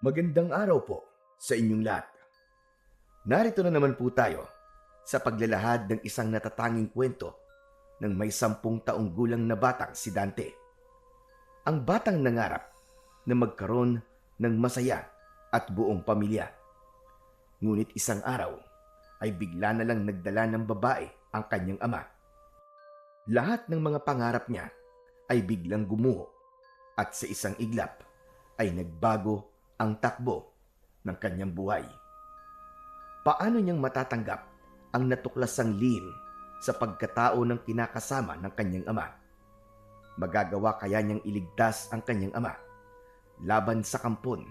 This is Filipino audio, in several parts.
Magandang araw po sa inyong lahat. Narito na naman po tayo sa paglalahad ng isang natatanging kwento ng may 10 taong gulang na batang si Dante. Ang batang nangarap na magkaroon ng masaya at buong pamilya. Ngunit isang araw ay bigla na lang nagdala ng babae ang kanyang ama. Lahat ng mga pangarap niya ay biglang gumuho at sa isang iglap ay nagbago ang takbo ng kanyang buhay. Paano niyang matatanggap ang natuklasang lihim sa pagkatao ng kinakasama ng kanyang ama? Magagawa kaya niyang iligtas ang kanyang ama laban sa kampon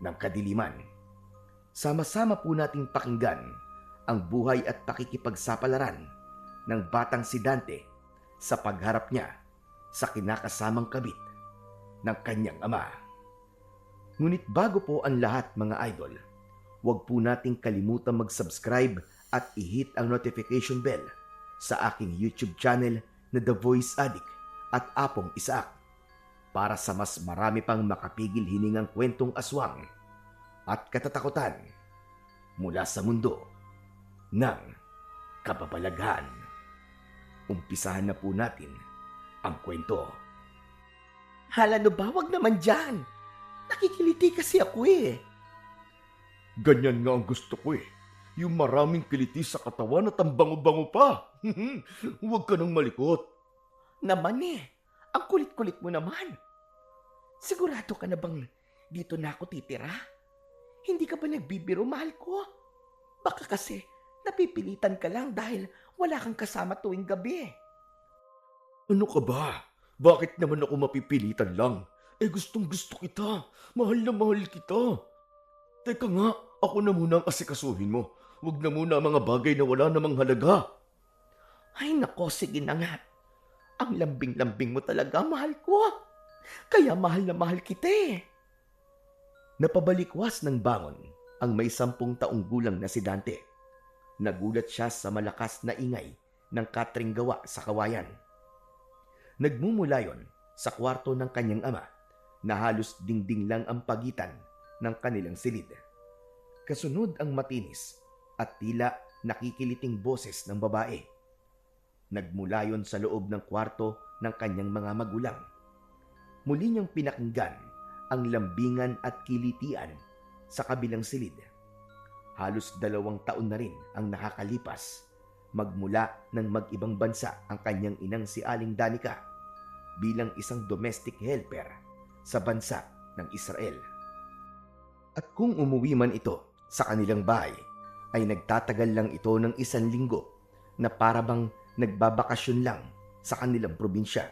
ng kadiliman? Sama-sama po nating pakinggan ang buhay at pakikipagsapalaran ng batang si Dante sa pagharap niya sa kinakasamang kabit ng kanyang ama. Ngunit bago po ang lahat mga idol, huwag po nating kalimutan mag-subscribe at i-hit ang notification bell sa aking YouTube channel na The Voice Addict at Apong Isaak para sa mas marami pang makapigil hiningang kwentong aswang at katatakutan mula sa mundo ng kababalaghan. Umpisahan na po natin ang kwento. Hala no ba? Wag naman dyan. Nakikiliti kasi ako eh. Ganyan nga ang gusto ko eh. Yung maraming kiliti sa katawan at ang bango-bango pa. Huwag ka nang malikot. Naman eh. Ang kulit-kulit mo naman. Sigurado ka na bang dito na ako titira? Hindi ka ba nagbibiro, mahal ko? Baka kasi napipilitan ka lang dahil wala kang kasama tuwing gabi. Ano ka ba? Bakit naman ako mapipilitan lang? Gustong gusto kita. Mahal na mahal kita. Teka nga, ako na muna ang asikasuhin mo. Huwag na muna ang mga bagay na wala namang halaga. Ay nako, sige na nga. Ang lambing-lambing mo talaga, mahal ko. Kaya mahal na mahal kita eh. Napabalikwas ng bangon ang may 10 taong gulang na si Dante. Nagulat siya sa malakas na ingay ng katring gawa sa kawayan. Nagmumula yon sa kwarto ng kanyang ama na halos dingding lang ang pagitan ng kanilang silid. Kasunod ang matinis at tila nakikiliting boses ng babae. Nagmula yon sa loob ng kwarto ng kanyang mga magulang. Muli niyang pinakinggan ang lambingan at kilitian sa kabilang silid. Halos 2 taon na rin ang nakakalipas magmula ng mag-ibang bansa ang kanyang inang si Aling Danica bilang isang domestic helper sa bansa ng Israel. At kung umuwi man ito sa kanilang bahay, ay nagtatagal lang ito ng 1 linggo na parabang nagbabakasyon lang sa kanilang probinsya.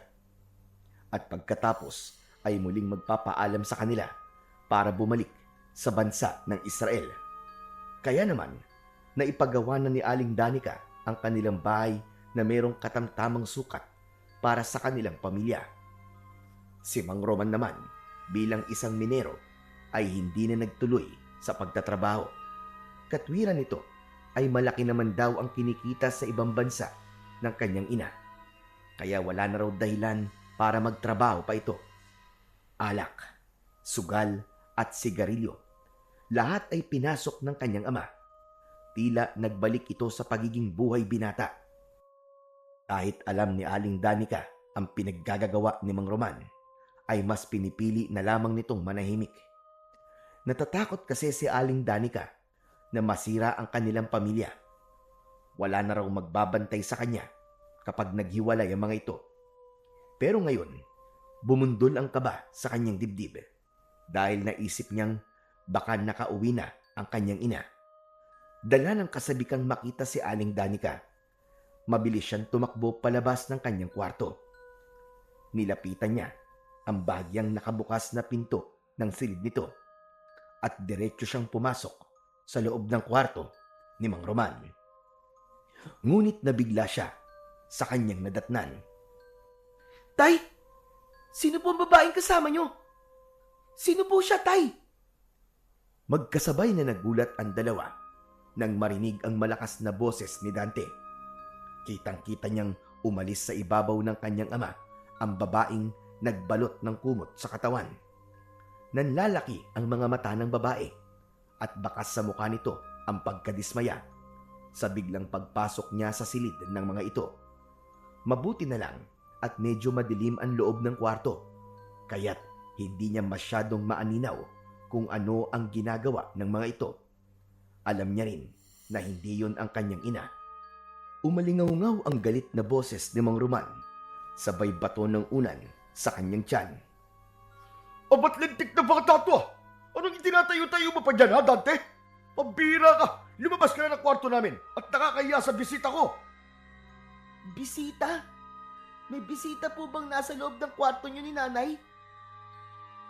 At pagkatapos ay muling magpapaalam sa kanila para bumalik sa bansa ng Israel. Kaya naman, naipagawa na ni Aling Danica ang kanilang bahay na mayroong katamtamang sukat para sa kanilang pamilya. Si Mang Roman naman, bilang isang minero, ay hindi na nagtuloy sa pagtatrabaho. Katwiran nito ay malaki naman daw ang kinikita sa ibang bansa ng kanyang ina. Kaya wala na raw dahilan para magtrabaho pa ito. Alak, sugal at sigarilyo, lahat ay pinasok ng kanyang ama. Tila nagbalik ito sa pagiging buhay binata. Kahit alam ni Aling Danica ang pinaggagawa ni Mang Roman, ay mas pinipili na lamang nitong manahimik. Natatakot kasi si Aling Danica na masira ang kanilang pamilya. Wala na raw magbabantay sa kanya kapag naghiwalay ang mga ito. Pero ngayon, bumundol ang kaba sa kanyang dibdib dahil naisip niyang baka nakauwi na ang kanyang ina. Dala ng kasabikang makita si Aling Danica, mabilis siyang tumakbo palabas ng kanyang kwarto. Nilapitan niya ang bahagyang nakabukas na pinto ng silid nito at diretso siyang pumasok sa loob ng kwarto ni Mang Roman. Ngunit nabigla siya sa kanyang nadatnan. Tay, sino po ang babaeng kasama nyo? Sino po siya, Tay? Magkasabay na nagulat ang dalawa nang marinig ang malakas na boses ni Dante. Kitang-kita niyang umalis sa ibabaw ng kanyang ama ang babaeng nagbalot ng kumot sa katawan. Nanlalaki ang mga mata ng babae at bakas sa mukha nito ang pagkadismaya sa biglang pagpasok niya sa silid ng mga ito. Mabuti na lang at medyo madilim ang loob ng kwarto, kaya't hindi niya masyadong maaninaw kung ano ang ginagawa ng mga ito. Alam niya rin na hindi yon ang kanyang ina. Umalingaw-ngaw ang galit na boses ni Mang Roman, sabay bato ng unan sa kanyang tiyan. Abat lintik na bata to ah! Anong itinatayo-tayo mo pa dyan ha, Dante? Pambira ka! Lumabas ka na ng kwarto namin at nakakahiya sa bisita ko! Bisita? May bisita po bang nasa loob ng kwarto niyo ni nanay?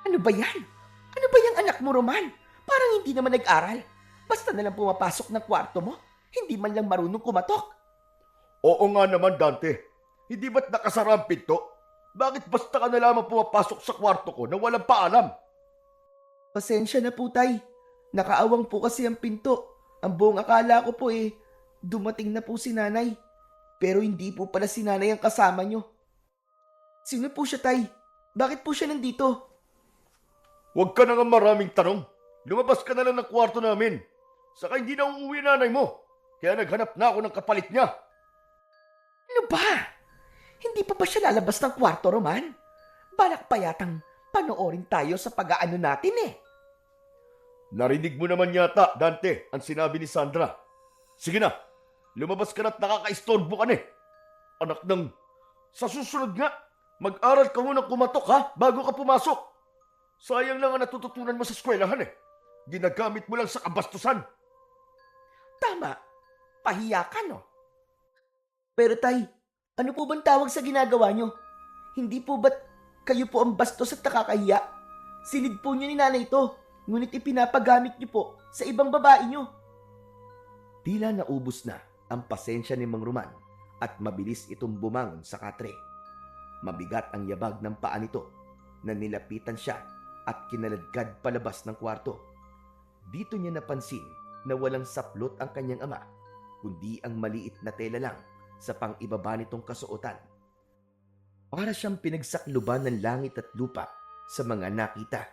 Ano ba yan? Ano ba yung anak mo, Roman? Parang hindi naman nag-aral. Basta na lang pumapasok ng kwarto mo. Hindi man lang marunong kumatok. Oo nga naman, Dante. Hindi ba't nakasara ang pinto? Bakit basta ka na lamang pumapasok sa kwarto ko na walang paalam? Pasensya na po, tay. Nakaawang po kasi ang pinto. Ang buong akala ko po dumating na po si nanay. Pero hindi po pala si nanay ang kasama nyo. Sino po siya, tay? Bakit po siya nandito? Huwag ka na nga maraming tanong. Lumabas ka na lang ng kwarto namin. Saka hindi na uuwi nanay mo. Kaya naghanap na ako ng kapalit niya. Ano ba? Hindi pa ba siya lalabas ng kwarto, Roman? Balak pa yatang panoorin tayo sa pag-aano natin Narinig mo naman yata, Dante, ang sinabi ni Sandra. Sige na, lumabas ka na at nakakaistorbo ka na Anak ng... Sa susunod nga, mag-aral ka muna kumatok ha, bago ka pumasok. Sayang lang ang natututunan mo sa eskwelahan Ginagamit mo lang sa kabastusan. Tama. Pahiya ka, no? Pero tay, ano po bang tawag sa ginagawa nyo? Hindi po ba't kayo po ang bastos at nakakahiya? Silid po nyo ni nanay ito, ngunit ipinapagamit nyo po sa ibang babae nyo. Tila naubos na ang pasensya ni Mang Roman at mabilis itong bumangon sa katre. Mabigat ang yabag ng paa nito na nilapitan siya at kinaladkad palabas ng kwarto. Dito niya napansin na walang saplot ang kanyang ama, kundi ang maliit na tela lang sa pang-ibaba nitong kasuotan. Para siyang pinagsakluban ng langit at lupa sa mga nakita.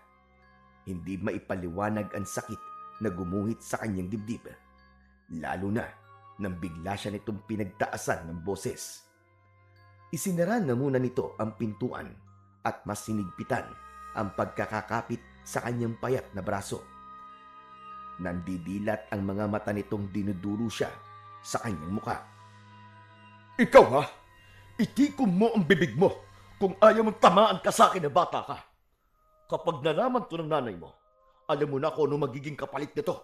Hindi maipaliwanag ang sakit na gumuhit sa kanyang dibdib, lalo na nang bigla siya nitong pinagtaasan ng boses. Isinara na muna nito ang pintuan at mas sinigpitan ang pagkakakapit sa kanyang payat na braso. Nandidilat ang mga mata nitong dinuduro siya sa kanyang mukha. Ikaw ha? Itikom mo ang bibig mo kung ayaw mong tamaan ka sa akin na bata ka. Kapag nalaman to ng nanay mo, alam mo na kung ano magiging kapalit nito.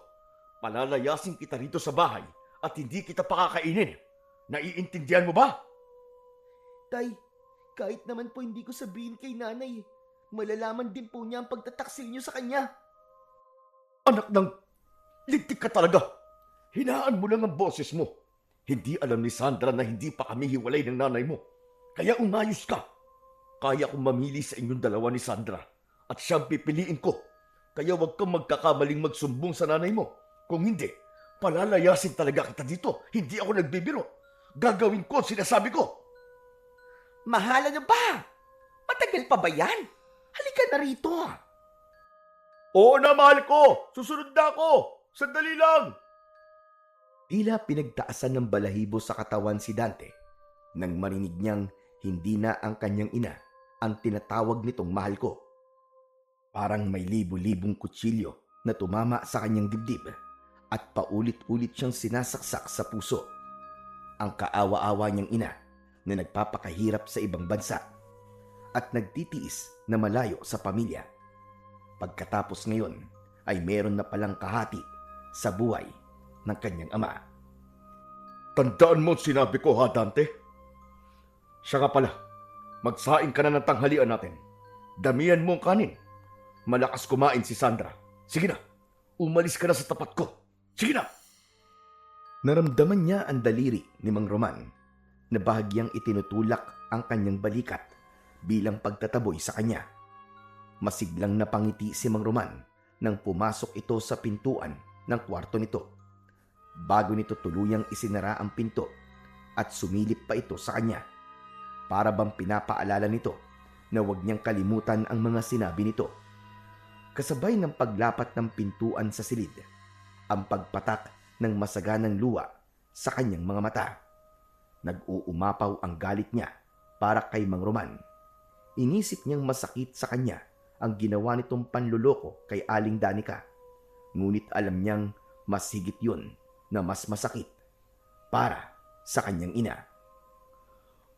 Palalayasin kita rito sa bahay at hindi kita pakakainin. Naiintindihan mo ba? Tay, kahit naman po hindi ko sabihin kay nanay, malalaman din po niya ang pagtataksil niyo sa kanya. Anak ng... Lintik ka talaga. Hinaan mo lang ang boses mo. Hindi alam ni Sandra na hindi pa kami hiwalay ng nanay mo. Kaya umayos ka. Kaya kong mamili sa inyong dalawa ni Sandra at siyang pipiliin ko. Kaya huwag kang magkakamaling magsumbong sa nanay mo. Kung hindi, palalayasin talaga kita dito. Hindi ako nagbibiro. Gagawin ko ang sinasabi ko. Mahala na ba? Matagal pa ba yan? Halika na rito. Oo na, mahal ko. Susunod na ako. Sandali lang. Tila pinagtaasan ng balahibo sa katawan si Dante nang marinig niyang hindi na ang kanyang ina ang tinatawag nitong mahal ko. Parang may libo-libong kutsilyo na tumama sa kanyang dibdib at paulit-ulit siyang sinasaksak sa puso. Ang kaawa-awa niyang ina na nagpapakahirap sa ibang bansa at nagtitiis na malayo sa pamilya. Pagkatapos ngayon ay meron na palang kahati sa buhay ng kanyang ama. Tandaan mo ang sinabi ko ha, Dante? Siya nga pala, magsaing ka na ng tanghalian natin. Damihan mo ang kanin. Malakas kumain si Sandra. Sige na, umalis ka na sa tapat ko. Sige na! Naramdaman niya ang daliri ni Mang Roman na bahagyang itinutulak ang kanyang balikat bilang pagtataboy sa kanya. Masiglang napangiti si Mang Roman nang pumasok ito sa pintuan ng kwarto nito. Bago nito tuluyang isinara ang pinto at sumilip pa ito sa kanya. Para bang pinapaalala nito na huwag niyang kalimutan ang mga sinabi nito. Kasabay ng paglapat ng pintuan sa silid, ang pagpatak ng masaganang luha sa kanyang mga mata. Nag-uumapaw ang galit niya para kay Mang Roman. Inisip niyang masakit sa kanya ang ginawa nitong panluloko kay Aling Danica. Ngunit alam niyang mas higit yun na mas masakit para sa kanyang ina.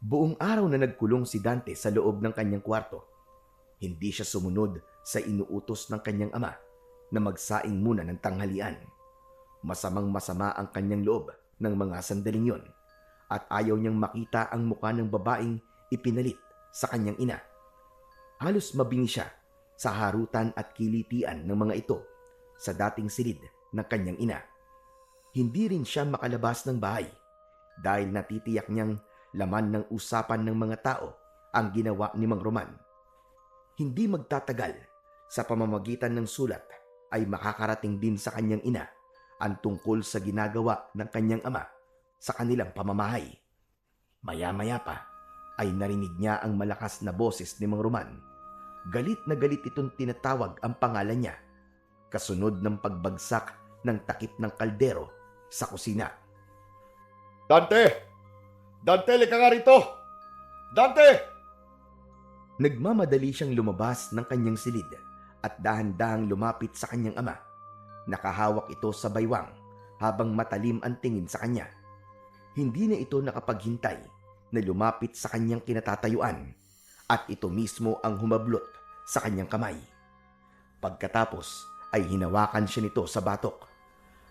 Buong araw na nagkulong si Dante sa loob ng kanyang kwarto. Hindi siya sumunod sa inuutos ng kanyang ama na magsaing muna ng tanghalian. Masamang-masama ang kanyang loob ng mga sandaling yon at ayaw niyang makita ang mukha ng babaeng ipinalit sa kanyang ina. Halos mabingi siya sa harutan at kilitian ng mga ito sa dating silid ng kanyang ina. Hindi rin siya makalabas ng bahay dahil natitiyak niyang laman ng usapan ng mga tao ang ginawa ni Mang Roman. Hindi magtatagal, sa pamamagitan ng sulat ay makakarating din sa kanyang ina ang tungkol sa ginagawa ng kanyang ama sa kanilang pamamahay. Maya-maya pa ay narinig niya ang malakas na boses ni Mang Roman. Galit na galit itong tinatawag ang pangalan niya, kasunod ng pagbagsak ng takip ng kaldero sa kusina. Dante! Dante, lika nga rito! Dante! Nagmamadali siyang lumabas ng kanyang silid at dahan-dahang lumapit sa kanyang ama. Nakahawak ito sa baywang habang matalim ang tingin sa kanya. Hindi na ito nakapaghintay na lumapit sa kanyang kinatatayuan at ito mismo ang humablot sa kanyang kamay. Pagkatapos ay hinawakan siya nito sa batok.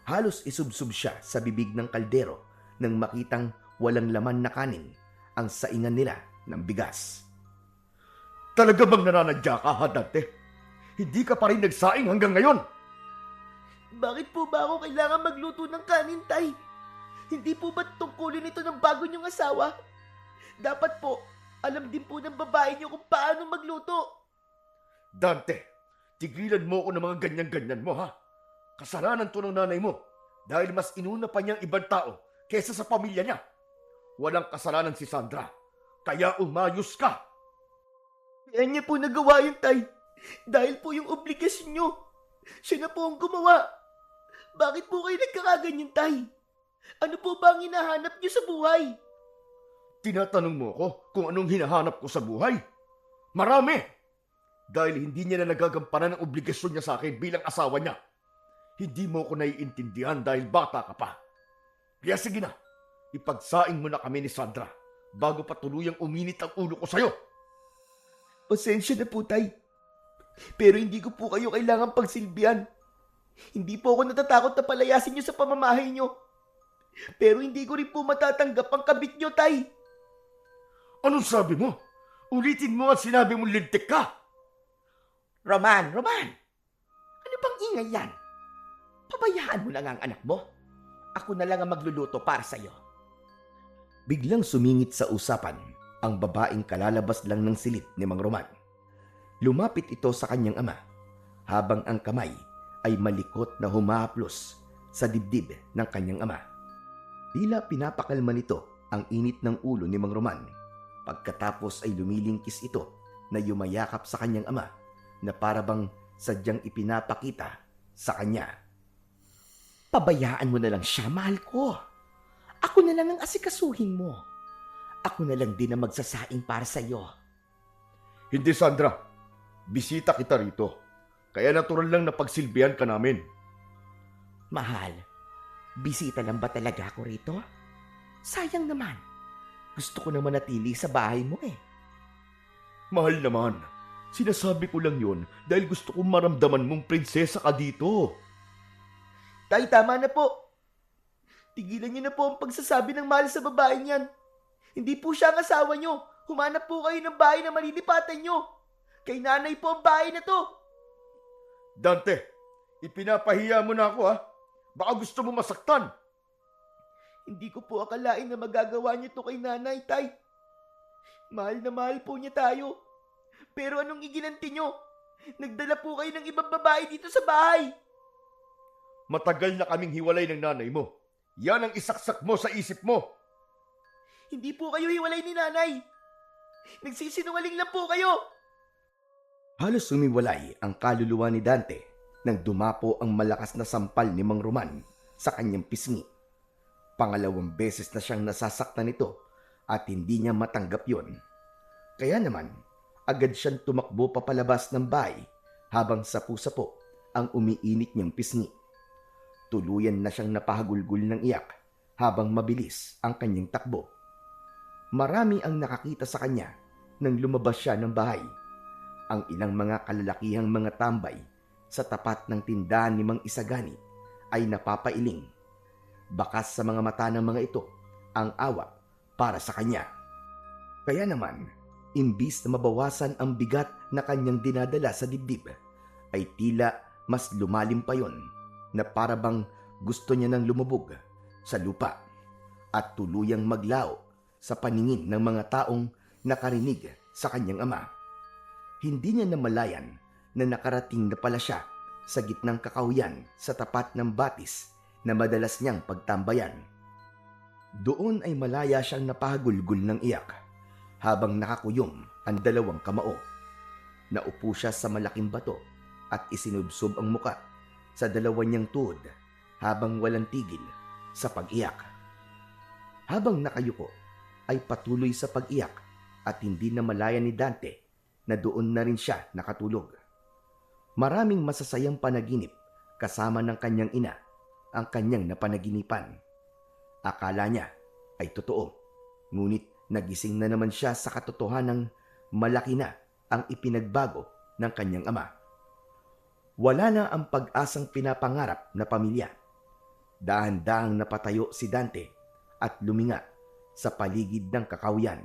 Halos isubsub siya sa bibig ng kaldero nang makitang walang laman na kanin ang saingan nila ng bigas. Talaga bang nananadya ka, ha, Dante? Hindi ka pa rin nagsaing hanggang ngayon. Bakit po ba ako kailangan magluto ng kanin, Tay? Hindi po ba tungkulin ito ng bago niyong asawa? Dapat po, alam din po ng babae niyo kung paano magluto. Dante, tigilan mo ako ng mga ganyan-ganyan mo, ha? Kasalanan to ng nanay mo dahil mas inuna pa niyang ibang tao kesa sa pamilya niya. Walang kasalanan si Sandra, kaya umayos ka. Kaya niya po nagawa yun, Tay. Dahil po yung obligasyon niyo. Siya na po ang gumawa. Bakit po kayo nagkakaganyan, Tay? Ano po ba ang hinahanap niyo sa buhay? Tinatanong mo ako kung anong hinahanap ko sa buhay? Marami! Dahil hindi niya na nagagampanan ang obligasyon niya sa akin bilang asawa niya. Hindi mo ko naiintindihan dahil bata ka pa. Kaya sige na, ipagsaing mo na kami ni Sandra bago pa tuluyang uminit ang ulo ko sa'yo. Pasensya na po, Tay. Pero hindi ko po kayo kailangan pagsilbihan. Hindi po ako natatakot na palayasin niyo sa pamamahay niyo. Pero hindi ko rin po matatanggap ang kabit niyo, Tay. Anong sabi mo? Ulitin mo ang sinabi mong lintik ka. Roman! Ano bang ingay yan? Pabayaan mo lang ang anak mo. Ako na lang ang magluluto para sa'yo. Biglang sumingit sa usapan ang babaeng kalalabas lang ng silid ni Mang Roman. Lumapit ito sa kanyang ama, habang ang kamay ay malikot na humahaplos sa dibdib ng kanyang ama. Tila pinapakalma nito ang init ng ulo ni Mang Roman. Pagkatapos ay lumilingkis ito na yumayakap sa kanyang ama na parabang sadyang ipinapakita sa kanya. Pabayaan mo na lang siya, mahal ko. Ako na lang ang asikasuhin mo. Ako na lang din ang magsasaing para sa'yo. Hindi, Sandra. Bisita kita rito. Kaya natural lang na pagsilbihan ka namin. Mahal, bisita lang ba talaga ako rito? Sayang naman. Gusto ko naman natili sa bahay mo eh. Mahal naman. Sinasabi ko lang yon dahil gusto kong maramdaman mong prinsesa ka dito. Tay, tama na po. Tigilan niyo na po ang pagsasabi ng mahal sa babaeng yan. Hindi po siya ang asawa niyo. Humanap po kayo ng bahay na malilipatan niyo. Kay nanay po ang bahay na to. Dante, ipinapahiya mo na ako, ha? Baka gusto mo masaktan. Hindi ko po akalain na magagawa niyo to kay nanay, Tay. Mahal na mahal po niya tayo. Pero anong iginanti niyo? Nagdala po kayo ng ibang babae dito sa bahay. Matagal na kaming hiwalay ng nanay mo. Yan ang isaksak mo sa isip mo. Hindi po kayo hiwalay ni nanay. Nagsisinungaling lang po kayo. Halos sumiwalay ang kaluluwa ni Dante nang dumapo ang malakas na sampal ni Mang Roman sa kanyang pisngi. Pangalawang beses na siyang nasasaktan nito at hindi niya matanggap yon. Kaya naman, agad siyang tumakbo papalabas ng bahay habang sapu-sapo ang umiinit niyang pisngi. Tuluyan na siyang napahagulgul ng iyak habang mabilis ang kanyang takbo. Marami ang nakakita sa kanya nang lumabas siya ng bahay. Ang ilang mga kalalakihang mga tambay sa tapat ng tindahan ni Mang Isagani ay napapailing. Bakas sa mga mata ng mga ito ang awa para sa kanya. Kaya naman, imbis na mabawasan ang bigat na kanyang dinadala sa dibdib, ay tila mas lumalim pa yon na parabang gusto niya nang lumubog sa lupa at tuluyang maglao sa paningin ng mga taong nakarinig sa kanyang ama. Hindi niya namalayan na nakarating na pala siya sa gitnang kakahuyan sa tapat ng batis na madalas niyang pagtambayan. Doon ay malaya siyang napahagulgul ng iyak habang nakakuyom ang dalawang kamao. Naupo siya sa malaking bato at isinubsob ang muka sa dalawa niyang tuhod habang walang tigil sa pag-iyak. Habang nakayuko ay patuloy sa pag-iyak at hindi namalayan ni Dante na doon na rin siya nakatulog. Maraming masasayang panaginip kasama ng kanyang ina ang kanyang napanaginipan. Akala niya ay totoo, ngunit nagising na naman siya sa katotohanang malaki na ang ipinagbago ng kanyang ama. Wala na ang pag-asang pinapangarap na pamilya. Dahan-dahang napatayo si Dante at luminga sa paligid ng kakahuyan.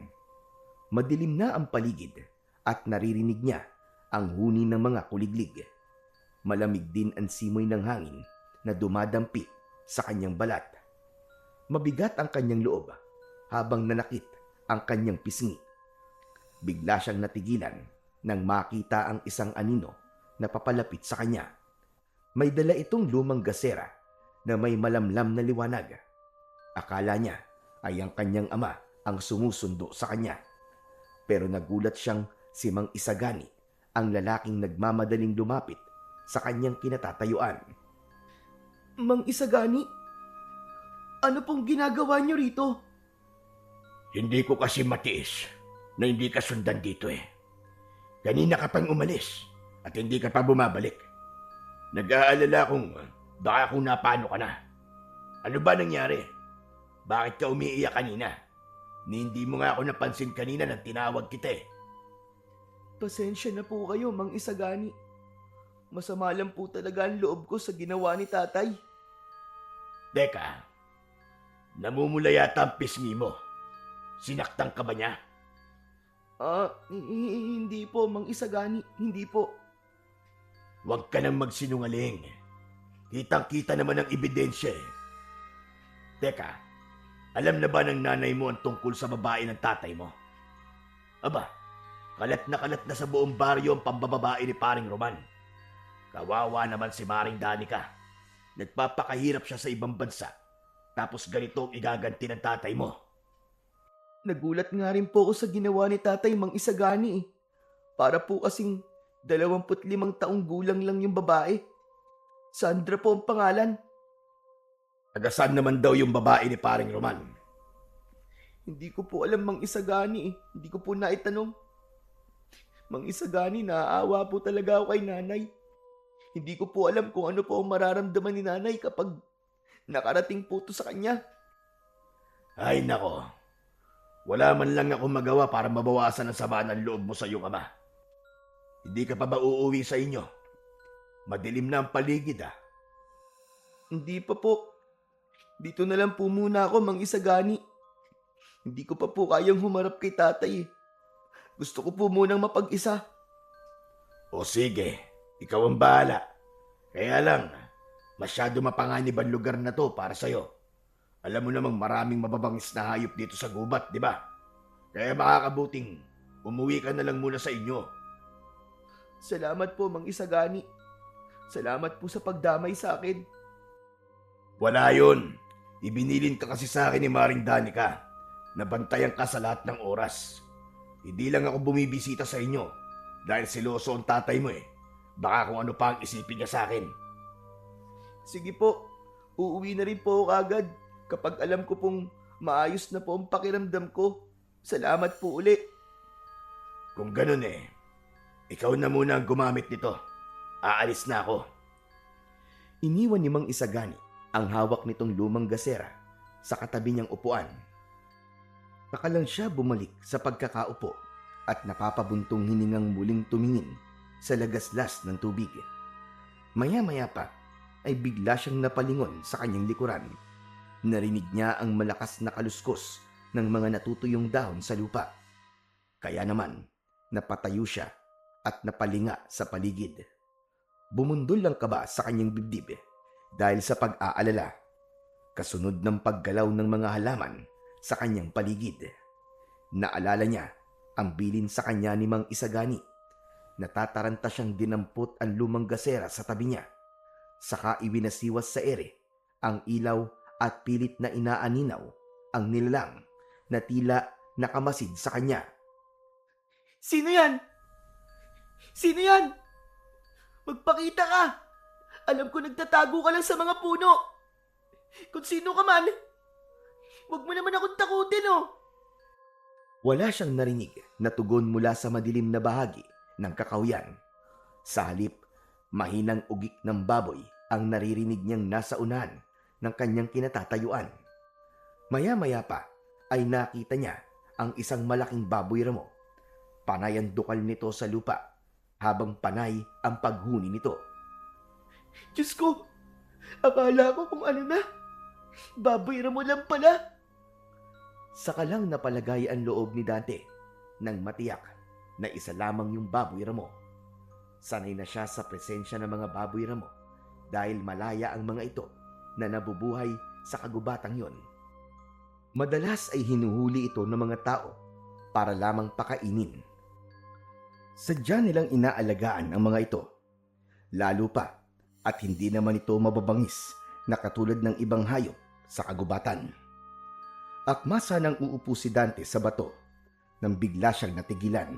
Madilim na ang paligid at naririnig niya ang huni ng mga kuliglig. Malamig din ang simoy ng hangin na dumadampi sa kanyang balat. Mabigat ang kanyang loob habang nanakit ang kanyang pisngi. Bigla siyang natigilan nang makita ang isang anino na papalapit sa kanya. May dala itong lumang gasera na may malamlam na liwanag. Akala niya ay ang kanyang ama ang sumusundo sa kanya. Pero nagulat siyang si Mang Isagani, ang lalaking nagmamadaling lumapit sa kanyang kinatatayuan. Mang Isagani, ano pong ginagawa niyo rito? Hindi ko kasi matiis na hindi ka sundan dito eh. Kanina ka pang umalis at hindi ka pa bumabalik. Nag-aalala kung baka kung napano ka na. Ano ba nangyari? Bakit ka umiiyak kanina? Hindi mo nga ako napansin kanina nang tinawag kita eh. Pasensya na po kayo, Mang Isagani. Masama lang po talaga ang loob ko sa ginawa ni tatay. Teka, namumula yata ang pisngi mo. Sinaktan ka ba niya? Hindi po, Mang Isagani. Hindi po. Huwag ka nang magsinungaling. Kitang-kita naman ang ebidensya eh. Teka, alam na ba ng nanay mo ang tungkol sa babae ng tatay mo? Aba, kalat na sa buong baryo ang pambababae ni Paring Roman. Kawawa naman si Maring Danica. Nagpapakahirap siya sa ibang bansa. Tapos ganito ang igaganti ng tatay mo. Nagulat nga rin po ako sa ginawa ni tatay, Mang Isagani eh. Para po kasing 25 taong gulang lang yung babae. Sandra po ang pangalan. Tagasaan naman daw yung babae ni Paring Roman. Hindi ko po alam, Mang Isagani eh. Hindi ko po naitanong. Mang Isagani, naaawa po talaga ako kay nanay. Hindi ko po alam kung ano po ang mararamdaman ni nanay kapag nakarating po to sa kanya. Ay nako, wala man lang ako magawa para mabawasan ang sama ng loob mo sa iyong ama. Hindi ka pa ba uuwi sa inyo? Madilim na ang paligid ah. Hindi pa po. Dito na lang po muna ako, Mang Isagani. Hindi ko pa po kayang humarap kay tatay eh. Gusto ko po munang mapag-isa. O sige, ikaw ang bahala. Kaya lang, masyado mapanganib ang lugar na to para sa'yo. Alam mo namang maraming mababangis na hayop dito sa gubat, di ba? Kaya makakabuting umuwi ka na lang muna sa inyo. Salamat po, Mang Isagani. Salamat po sa pagdamay sa akin. Wala yun. Ibinilin ka kasi sa akin ni Maring Danica. Nabantayan ka sa lahat ng oras. Hindi lang ako bumibisita sa inyo Dahil siloso ang tatay mo eh. Baka kung ano pa ang isipin niya sa akin. Sige po, uuwi na rin po ako agad kapag alam ko pong maayos na po ang pakiramdam ko. Salamat po uli. Kung ganun eh, ikaw na muna ang gumamit nito. Aalis na ako. Iniwan ni Mang Isagani ang hawak nitong lumang gasera sa katabi niyang upuan. Saka lang siya bumalik sa pagkakaupo at napapabuntong hiningang muling tumingin sa lagaslas ng tubig. Maya-maya pa ay bigla siyang napalingon sa kanyang likuran. Narinig niya ang malakas na kaluskos ng mga natutuyong dahon sa lupa. Kaya naman, napatayo siya at napalinga sa paligid. Bumundol ang kaba sa kanyang dibdib dahil sa pag-aalala. Kasunod ng paggalaw ng mga halaman sa kanyang paligid. Naalala niya ang bilin sa kanya ni Mang Isagani. Natataranta siyang dinampot ang lumang gasera sa tabi niya. Saka iwinasiwas sa ere ang ilaw at pilit na inaaninaw ang nilalang na tila nakamasid sa kanya. Sino yan? Sino yan? Magpakita ka! Alam ko nagtatago ka lang sa mga puno. Kung sino ka man, huwag mo naman akong takutin, oh. Wala siyang narinig na tugon mula sa madilim na bahagi ng kakawyan. Sa halip, mahinang ugik ng baboy ang naririnig niyang nasa unahan ng kanyang kinatatayuan. Maya-maya pa ay nakita niya ang isang malaking baboy ramo. Panay ang dukal nito sa lupa habang panay ang paghuni nito. Diyos ko, akala ko kung ano na. Baboy mo lang pala. Saka lang napalagay ang loob ni Dante nang matiyak na isa lamang yung baboy ramo. Sanay na siya sa presensya ng mga baboy ramo dahil malaya ang mga ito na nabubuhay sa kagubatang yon. Madalas ay hinuhuli ito ng mga tao para lamang pakainin. Sadya nilang inaalagaan ang mga ito. Lalo pa at hindi naman ito mababangis na katulad ng ibang hayop sa kagubatan. Akmasa nang uupo si Dante sa bato nang bigla siyang natigilan.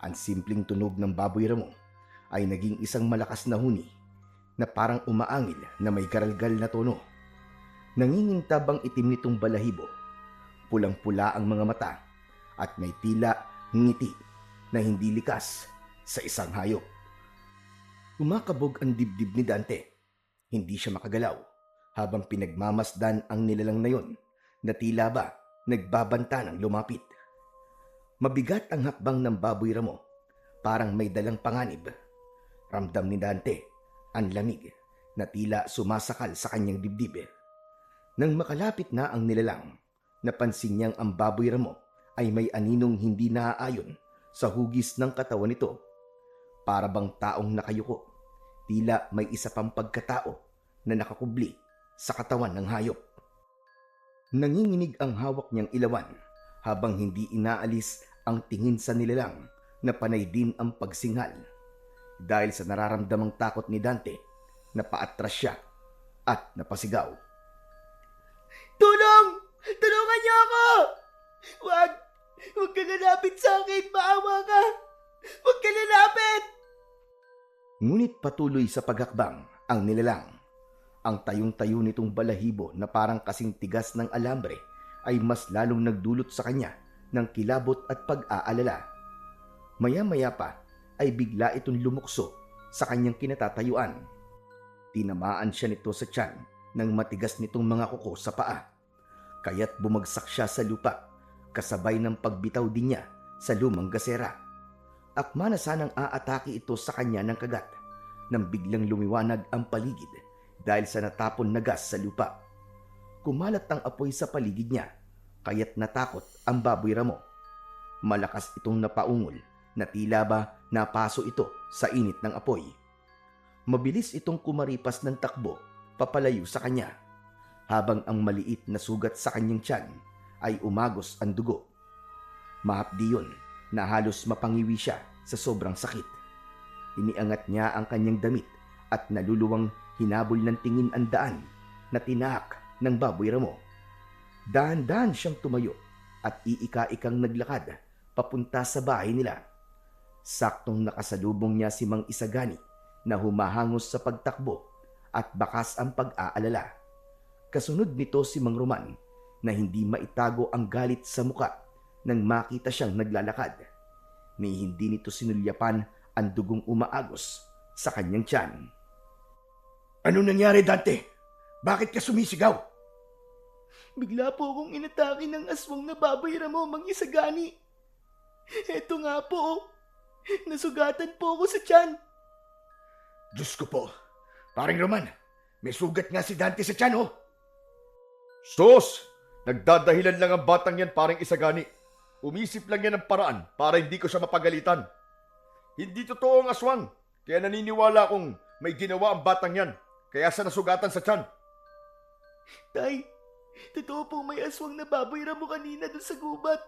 Ang simpleng tunog ng baboy ramo ay naging isang malakas na huni na parang umaangil na may garalgal na tono. Nangingintab ang itim nitong balahibo. Pulang-pula ang mga mata at may tila ngiti na hindi likas sa isang hayop. Kumakabog ang dibdib ni Dante. Hindi siya makagalaw habang pinagmamasdan ang nilalang na yon na tila ba nagbabanta ng lumapit. Mabigat ang hakbang ng baboy ramo, parang may dalang panganib. Ramdam ni Dante ang lamig na tila sumasakal sa kanyang dibdib. Nang makalapit na ang nilalang, napansin niyang ang baboy ramo ay may aninong hindi naaayon sa hugis ng katawan nito. Para bang taong nakayuko, tila may isa pang pagkatao na nakakubli sa katawan ng hayop. Nanginginig ang hawak niyang ilawan habang hindi inaalis ang tingin sa nilalang na panay din ang pagsinghal. Dahil sa nararamdamang takot ni Dante, napaatras siya at napasigaw. Tulong! Tulungan niyo ako! Huwag ka lalapit sa akin! Maawa ka! Huwag ka lalapit! Ngunit patuloy sa paghakbang ang nilalang. Ang tayong-tayo nitong balahibo na parang kasing tigas ng alambre ay mas lalong nagdulot sa kanya ng kilabot at pag-aalala. Maya-maya pa ay bigla itong lumukso sa kanyang kinatatayuan. Tinamaan siya nito sa tiyan ng matigas nitong mga kuko sa paa. Kaya't bumagsak siya sa lupa kasabay ng pagbitaw din niya sa lumang gasera. Akma na sanang aatake ito sa kanya ng kagat nang biglang lumiwanag ang paligid dahil sa natapon na gas sa lupa. Kumalat ang apoy sa paligid niya, kaya't natakot ang baboy ramo. Malakas itong napaungol na tila ba napaso ito sa init ng apoy. Mabilis itong kumaripas ng takbo papalayo sa kanya, habang ang maliit na sugat sa kanyang tiyan ay umagos ang dugo. Mahapdi yun na halos mapangiwi siya sa sobrang sakit. Iniangat niya ang kanyang damit at naluluwang hinabol ng tingin ang daan na tinahak ng baboy ramo. Dahan-dahan siyang tumayo at iika-ikang naglakad papunta sa bahay nila. Saktong nakasalubong niya si Mang Isagani na humahangos sa pagtakbo at bakas ang pag-aalala. Kasunod nito si Mang Roman na hindi maitago ang galit sa muka nang makita siyang naglalakad. Ni hindi nito sinulyapan ang dugong umaagos sa kanyang tiyan. Ano nangyari, Dante? Bakit ka sumisigaw? Bigla po akong inatake ng aswang na baboy Ramo, Mang Isagani. Eto nga po, nasugatan po ako sa tiyan. Diyos ko po. Paring Roman, may sugat nga si Dante sa tiyan, oh. Sus! Nagdadahilan lang ang batang yan, paring Isagani. Umisip lang yan ng paraan para hindi ko siya mapagalitan. Hindi totoo ang aswang, kaya naniniwala akong may ginawa ang batang yan, kaya siya nasugatan sa tiyan. Tay, totoo po may aswang na baboy Ramo kanina doon sa gubat.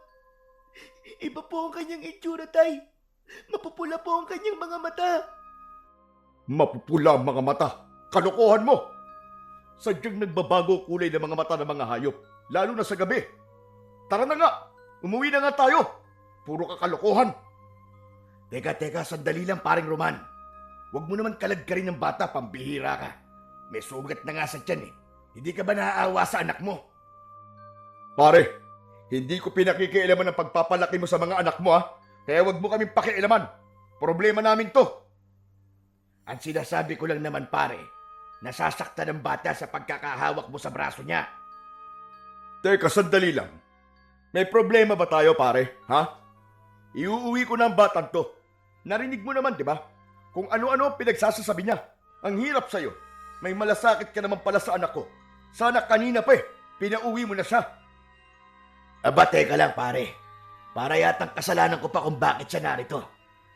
Iba po ang kanyang itsura, Tay. Mapupula po ang kanyang mga mata. Mapupula ang mga mata. Kalokohan mo! Sadyang nagbabago kulay ng mga mata ng mga hayop, lalo na sa gabi. Tara na nga! Umuwi na nga tayo! Puro ka kalokohan! Teka, sandali lang, paring Roman. Huwag mo naman kaladkarin ng bata, pambihira ka. May sugat na nga sa tiyan eh. Hindi ka ba naaawa sa anak mo? Pare, hindi ko pinakikialaman ang pagpapalaki mo sa mga anak mo, ha? Kaya huwag mo kaming pakialaman. Problema namin to. Ang sinasabi ko lang naman, pare, nasasaktan ng bata sa pagkakahawak mo sa braso niya. Teka, sandali lang. May problema ba tayo, pare? Ha? Iuuwi ko na ang batang to. Narinig mo naman, di ba? Kung ano-ano ang pinagsasasabi niya. Ang hirap sa'yo. May malasakit ka naman pala sa anak ko. Sana kanina pa pinauwi mo na siya. Aba, teka lang, pare. Para yatang kasalanan ko pa kung bakit siya narito.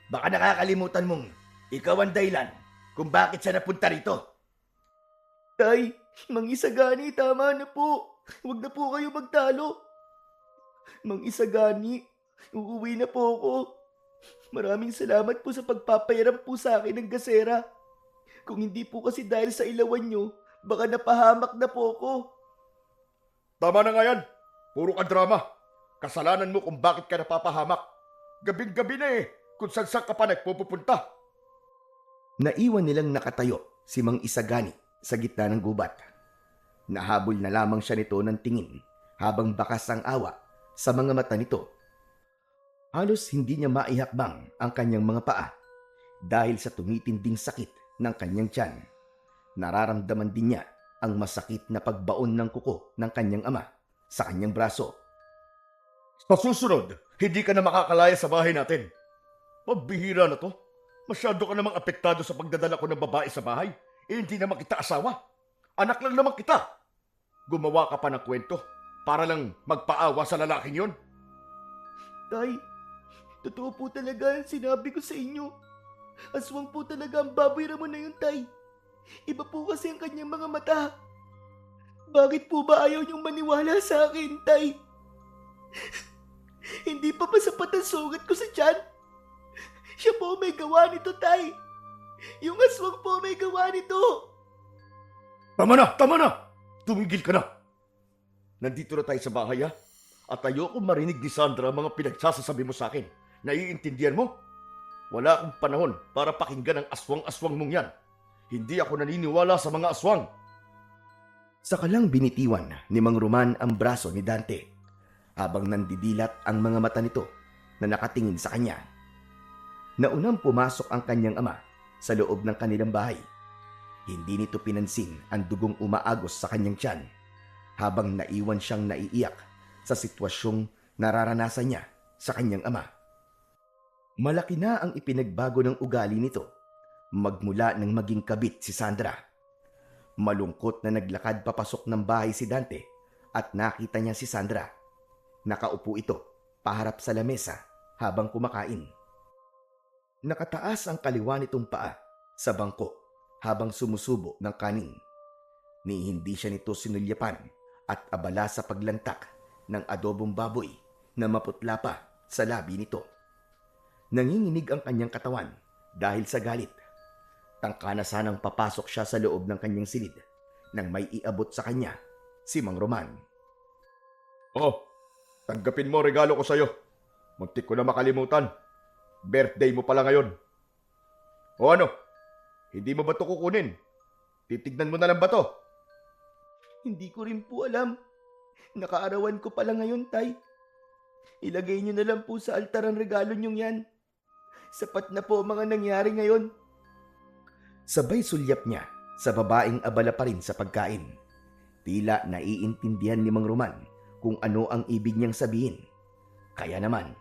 Baka nakakalimutan mong ikaw ang dahilan kung bakit siya napunta rito. Tay, Mang Isagani, tama na po. Huwag na po kayo magtalo. Mang Isagani, uuwi na po ako. Maraming salamat po sa pagpapayaram po sa akin ng gasera. Kung hindi po kasi dahil sa ilawan nyo, baka napahamak na po ako. Tama na nga yan. Puro ka drama. Kasalanan mo kung bakit ka napapahamak. Gabing-gabi na kung saan ka pa nagpupunta. Naiwan nilang nakatayo si Mang Isagani sa gitna ng gubat. Nahabol na lamang siya nito ng tingin habang bakas ang awa sa mga mata nito. Halos hindi niya maihakbang ang kanyang mga paa dahil sa tumitinding sakit ng kanyang tiyan. Nararamdaman din niya ang masakit na pagbaon ng kuko ng kanyang ama sa kanyang braso. Sa susunod, hindi ka na makakalaya sa bahay natin. Pabihira na to. Masyado ka namang apektado sa pagdadala ko ng babae sa bahay. Hindi naman kita asawa. Anak lang naman kita. Gumawa ka pa ng kwento para lang magpaawa sa lalaking yon. Tay, totoo po talaga ang sinabi ko sa inyo. Aswang po talaga ang baboy Ramo na yun, Tay. Iba po kasi ang kanyang mga mata. Bakit po ba ayaw niyong maniwala sa akin, Tay? Hindi pa ba sapat ang sugat ko sa tiyan? Siya po may gawa nito, Tay. Yung aswang po may gawa nito. Tama na! Tumigil ka na! Nandito na tayo sa bahay, ha? At ayoko marinig ni Sandra ang mga pinagsasasabi mo sa akin. Naiintindihan mo? Wala akong panahon para pakinggan ang aswang-aswang mong yan. Hindi ako naniniwala sa mga aswang. Saka lang binitiwan ni Mang Roman ang braso ni Dante habang nandidilat ang mga mata nito na nakatingin sa kanya. Naunang pumasok ang kanyang ama sa loob ng kanilang bahay. Hindi nito pinansin ang dugong umaagos sa kanyang tiyan habang naiwan siyang naiiyak sa sitwasyong nararanasan niya sa kanyang ama. Malaki na ang ipinagbago ng ugali nito magmula nang maging kabit si Sandra. Malungkot na naglakad papasok ng bahay si Dante at nakita niya si Sandra. Nakaupo ito paharap sa lamesa habang kumakain. Nakataas ang kaliwa nitong paa sa bangko habang sumusubo ng kanin. Ni hindi siya nito sinulyapan at abala sa paglantak ng adobong baboy na maputla pa sa labi nito. Nanginginig ang kanyang katawan dahil sa galit. Tangka na sanang papasok siya sa loob ng kanyang silid nang may iabot sa kanya si Mang Roman. Oh, tanggapin mo regalo ko sa'yo. Muntik ko na makalimutan. Birthday mo pala ngayon. O ano? Hindi mo ba ito kukunin? Titignan mo na lang ba to? Hindi ko rin po alam. Nakaarawan ko pala ngayon, Tay. Ilagay niyo na lang po sa altar ang regalo niyong yan. Sapat na po ang mga nangyari ngayon. Sabay sulyap niya sa babaeng abala pa rin sa pagkain. Tila naiintindihan ni Mang Roman kung ano ang ibig niyang sabihin. Kaya naman,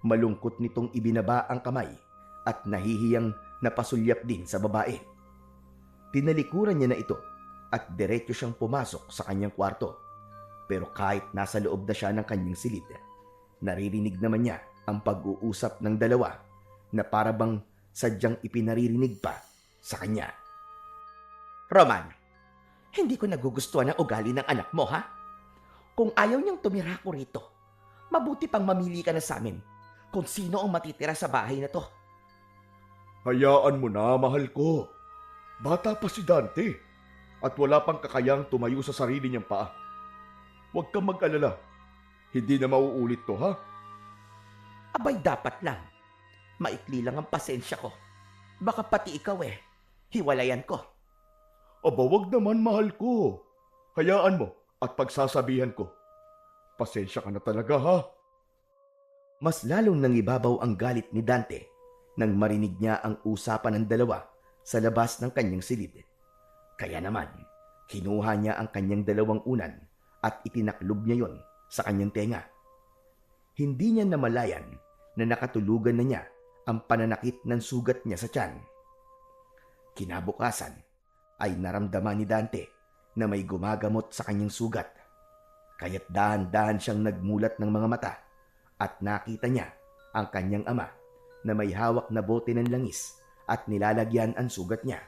malungkot nitong ibinaba ang kamay at nahihiyang napasulyap din sa babae. Tinalikuran niya na ito at diretso siyang pumasok sa kanyang kwarto. Pero kahit nasa loob na siya ng kanyang silid, naririnig naman niya ang pag-uusap ng dalawa na para bang sadyang ipinaririnig pa sa kanya. Roman, hindi ko nagugustuhan ang ugali ng anak mo, ha? Kung ayaw niyang tumira ko rito, mabuti pang mamili ka na sa amin kung sino ang matitira sa bahay na to. Hayaan mo na, mahal ko. Bata pa si Dante at wala pang kakayang tumayo sa sarili niyang paa. Huwag kang mag-alala. Hindi na mauulit to, ha? Abay, dapat lang. Maikli lang ang pasensya ko. Baka pati ikaw hiwalayan ko. Aba, wag naman, mahal ko. Hayaan mo at pagsasabihan ko. Pasensya ka na talaga, ha? Mas lalong nangibabaw ang galit ni Dante nang marinig niya ang usapan ng dalawa sa labas ng kanyang silid. Kaya naman, kinuha niya ang kanyang dalawang unan at itinaklob niya yon sa kanyang tenga. Hindi niya namalayan na nakatulugan na niya ang pananakit ng sugat niya sa tiyan. Kinabukasan ay naramdaman ni Dante na may gumagamot sa kanyang sugat. Kaya't dahan-dahan siyang nagmulat ng mga mata at nakita niya ang kanyang ama na may hawak na bote ng langis at nilalagyan ang sugat niya.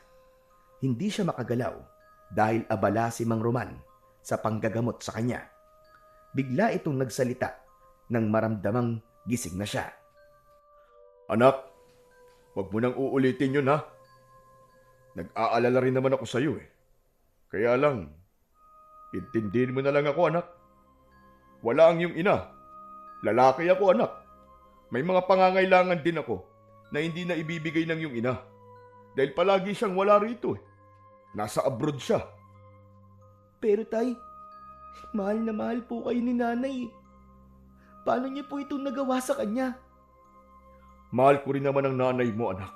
Hindi siya makagalaw dahil abala si Mang Roman sa panggagamot sa kanya. Bigla itong nagsalita nang maramdamang gising na siya. Anak, wag mo nang uulitin yun, ha? Nag-aalala rin naman ako sa'yo, eh. Kaya lang, intindihin mo na lang ako, anak. Wala ang iyong ina. Lalaki ako, anak. May mga pangangailangan din ako na hindi na ibibigay ng iyong ina. Dahil palagi siyang wala rito, eh. Nasa abroad siya. Pero Tay, mahal na mahal po kayo ni Nanay. Paano niyo po itong nagawa sa kanya? Mahal ko rin naman ang nanay mo, anak.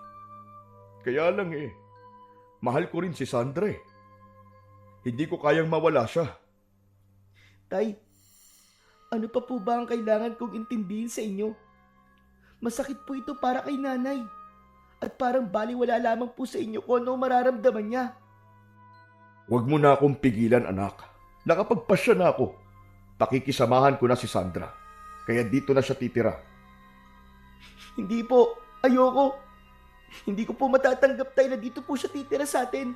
Kaya lang, mahal ko rin si Sandra, eh. Hindi ko kayang mawala siya. Tay, ano pa po ba ang kailangan kong intindihin sa inyo? Masakit po ito para kay Nanay. At parang baliwala lamang po sa inyo kung ano mararamdaman niya. Huwag mo na akong pigilan, anak. Nakapagpasya na ako. Pakikisamahan ko na si Sandra. Kaya dito na siya titira. Hindi po, ayoko. Hindi ko po matatanggap Tay na dito po siya titira sa atin.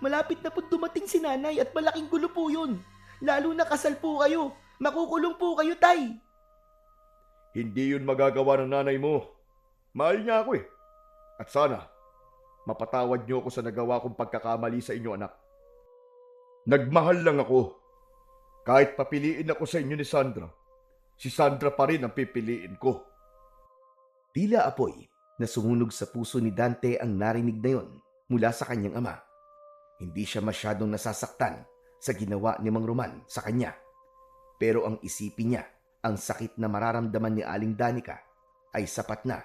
Malapit na po dumating si Nanay at malaking gulo po yun. Lalo na kasal po kayo. Makukulong po kayo, Tay. Hindi yun magagawa ng nanay mo. Mahal niya ako, eh. At sana, mapatawad niyo ako sa nagawa kong pagkakamali sa inyo, anak. Nagmahal lang ako. Kahit papiliin ako sa inyo ni Sandra, si Sandra pa rin ang pipiliin ko. Tila apoy na sumunog sa puso ni Dante ang narinig na yon mula sa kanyang ama. Hindi siya masyadong nasasaktan sa ginawa ni Mang Roman sa kanya. Pero ang isipin niya, ang sakit na mararamdaman ni Aling Danica ay sapat na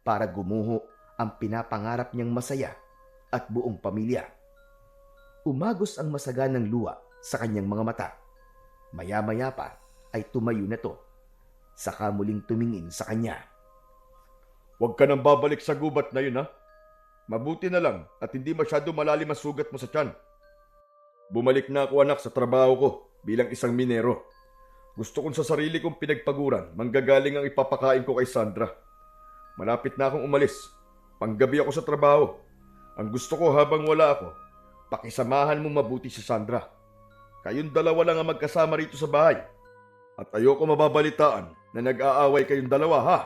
para gumuho ang pinapangarap niyang masaya at buong pamilya. Umagos ang masaganang luha sa kanyang mga mata. Maya-maya pa ay tumayo na to. Saka muling tumingin sa kanya. Huwag ka nang babalik sa gubat na yun, ha? Mabuti na lang at hindi masyado malalim ang sugat mo sa tiyan. Bumalik na ako, anak, sa trabaho ko bilang isang minero. Gusto kong sa sarili kong pinagpaguran, manggagaling ang ipapakain ko kay Sandra. Malapit na akong umalis. Panggabi ako sa trabaho. Ang gusto ko habang wala ako, pakisamahan mo mabuti si Sandra. Kayong dalawa lang ang magkasama rito sa bahay. At ayoko mababalitaan na nag-aaway kayong dalawa, ha?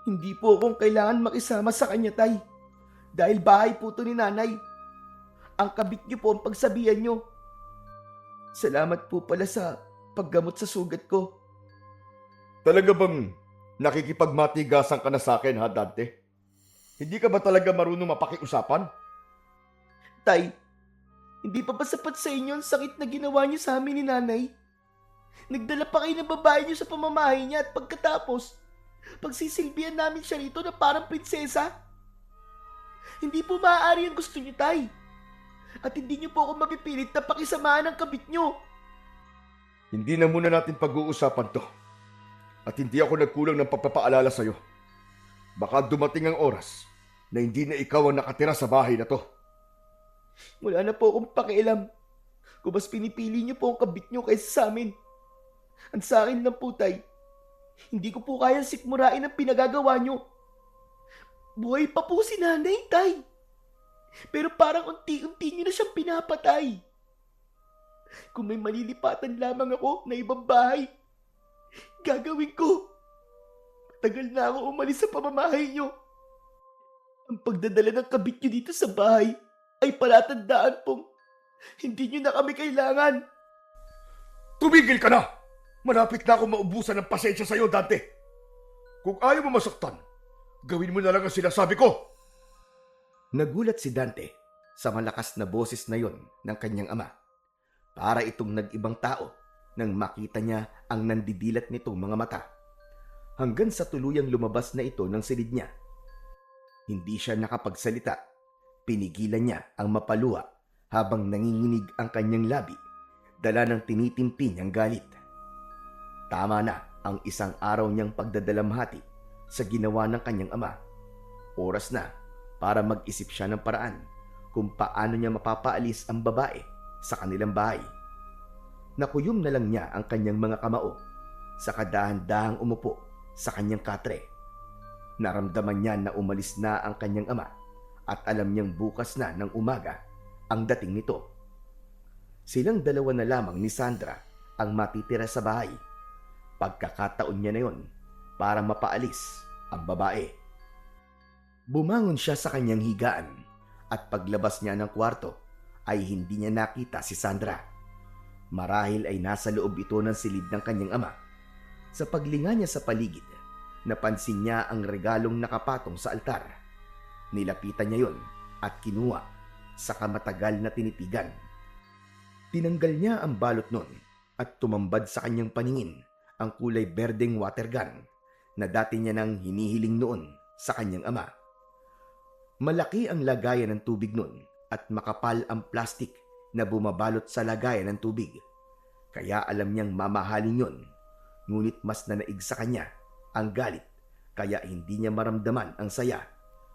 Hindi po akong kailangan makisama sa kanya, Tay. Dahil bahay po ito ni Nanay. Ang kabit niyo po ang pagsabihan niyo. Salamat po pala sa paggamot sa sugat ko. Talaga bang Nakikipagmatigasan ka na sa akin, ha, Dante? Hindi ka ba talaga marunong mapakiusapan? Tay, hindi pa ba sapat sa inyo ang sakit na ginawa niyo sa amin ni nanay? Nagdala pa kayo ng babae niyo sa pamamahay niya at pagkatapos, pagsisilbihan namin siya rito na parang prinsesa. Hindi po maaari ang gusto niyo, Tay. At hindi niyo po ako mapipilit na pakisamahan ng kabit niyo. Hindi na muna natin pag-uusapan to. At hindi ako nagkulang ng pagpapaalala sa'yo. Baka dumating ang oras na hindi na ikaw ang nakatira sa bahay na to. Wala na po akong pakialam. Kung mas pinipili niyo po ang kabit niyo kaysa sa amin. Ang sa akin lang po, Tay. Hindi ko po kayang sikmurain ang pinagagawa niyo. Buhay pa po si nanay, Tay. Pero parang unti-unti niyo na siyang pinapatay. Kung may malilipatan lamang ako na ibang bahay, gagawin ko. Tagal na ako umalis sa pamamahay niyo. Ang pagdadala ng kabit niyo dito sa bahay ay palatandaan pong hindi niyo na kami kailangan. Tumigil ka na! Malapit na ako maubusan ng pasensya sa'yo, Dante. Kung ayaw mo masaktan, gawin mo na lang ang sinasabi ko. Nagulat si Dante sa malakas na boses na yon ng kanyang ama. Para itong nag-ibang tao nang makita niya ang nandidilat nitong mga mata. Hanggang sa tuluyang lumabas na ito ng silid niya. Hindi siya nakapagsalita. Pinigilan niya ang mapaluha habang nanginginig ang kanyang labi, dala ng tinitimpi niyang galit. Tama na ang isang araw niyang pagdadalamhati sa ginawa ng kanyang ama. Oras na para mag-isip siya ng paraan kung paano niya mapapaalis ang babae sa kanilang bahay. Nakuyom na lang niya ang kanyang mga kamao sa kadahan-dahang umupo sa kanyang katre. Naramdaman niya na umalis na ang kanyang ama at alam niyang bukas na ng umaga ang dating nito. Silang dalawa na lamang ni Sandra ang matitira sa bahay. Pagkakataon niya na yon para mapaalis ang babae. Bumangon siya sa kanyang higaan at paglabas niya ng kwarto ay hindi niya nakita si Sandra. Marahil ay nasa loob ito ng silid ng kanyang ama. Sa paglinga niya sa paligid, napansin niya ang regalong nakapatong sa altar. Nilapitan niya yon at kinuha sa kamatagal na tinitigan. Tinanggal niya ang balot nun at tumambad sa kanyang paningin ang kulay berdeng water gun na dati niya nang hinihiling noon sa kanyang ama. Malaki ang lagayan ng tubig nun at makapal ang plastik na bumabalot sa lagayan ng tubig. Kaya alam niyang mamahalin yon, ngunit mas nanaig sa kanya ang galit kaya hindi niya maramdaman ang saya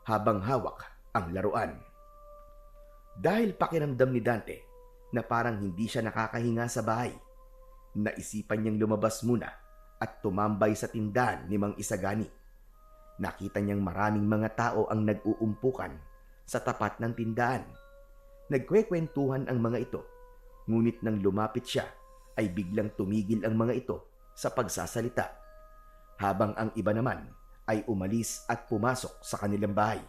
habang hawak ang laruan. Dahil pakiramdam ni Dante na parang hindi siya nakakahinga sa bahay, naisipan niyang lumabas muna at tumambay sa tindahan ni Mang Isagani. Nakita niyang maraming mga tao ang nag-uumpukan sa tapat ng tindahan. Nagkwekwentuhan ang mga ito, ngunit nang lumapit siya ay biglang tumigil ang mga ito sa pagsasalita, habang ang iba naman ay umalis at pumasok sa kanilang bahay.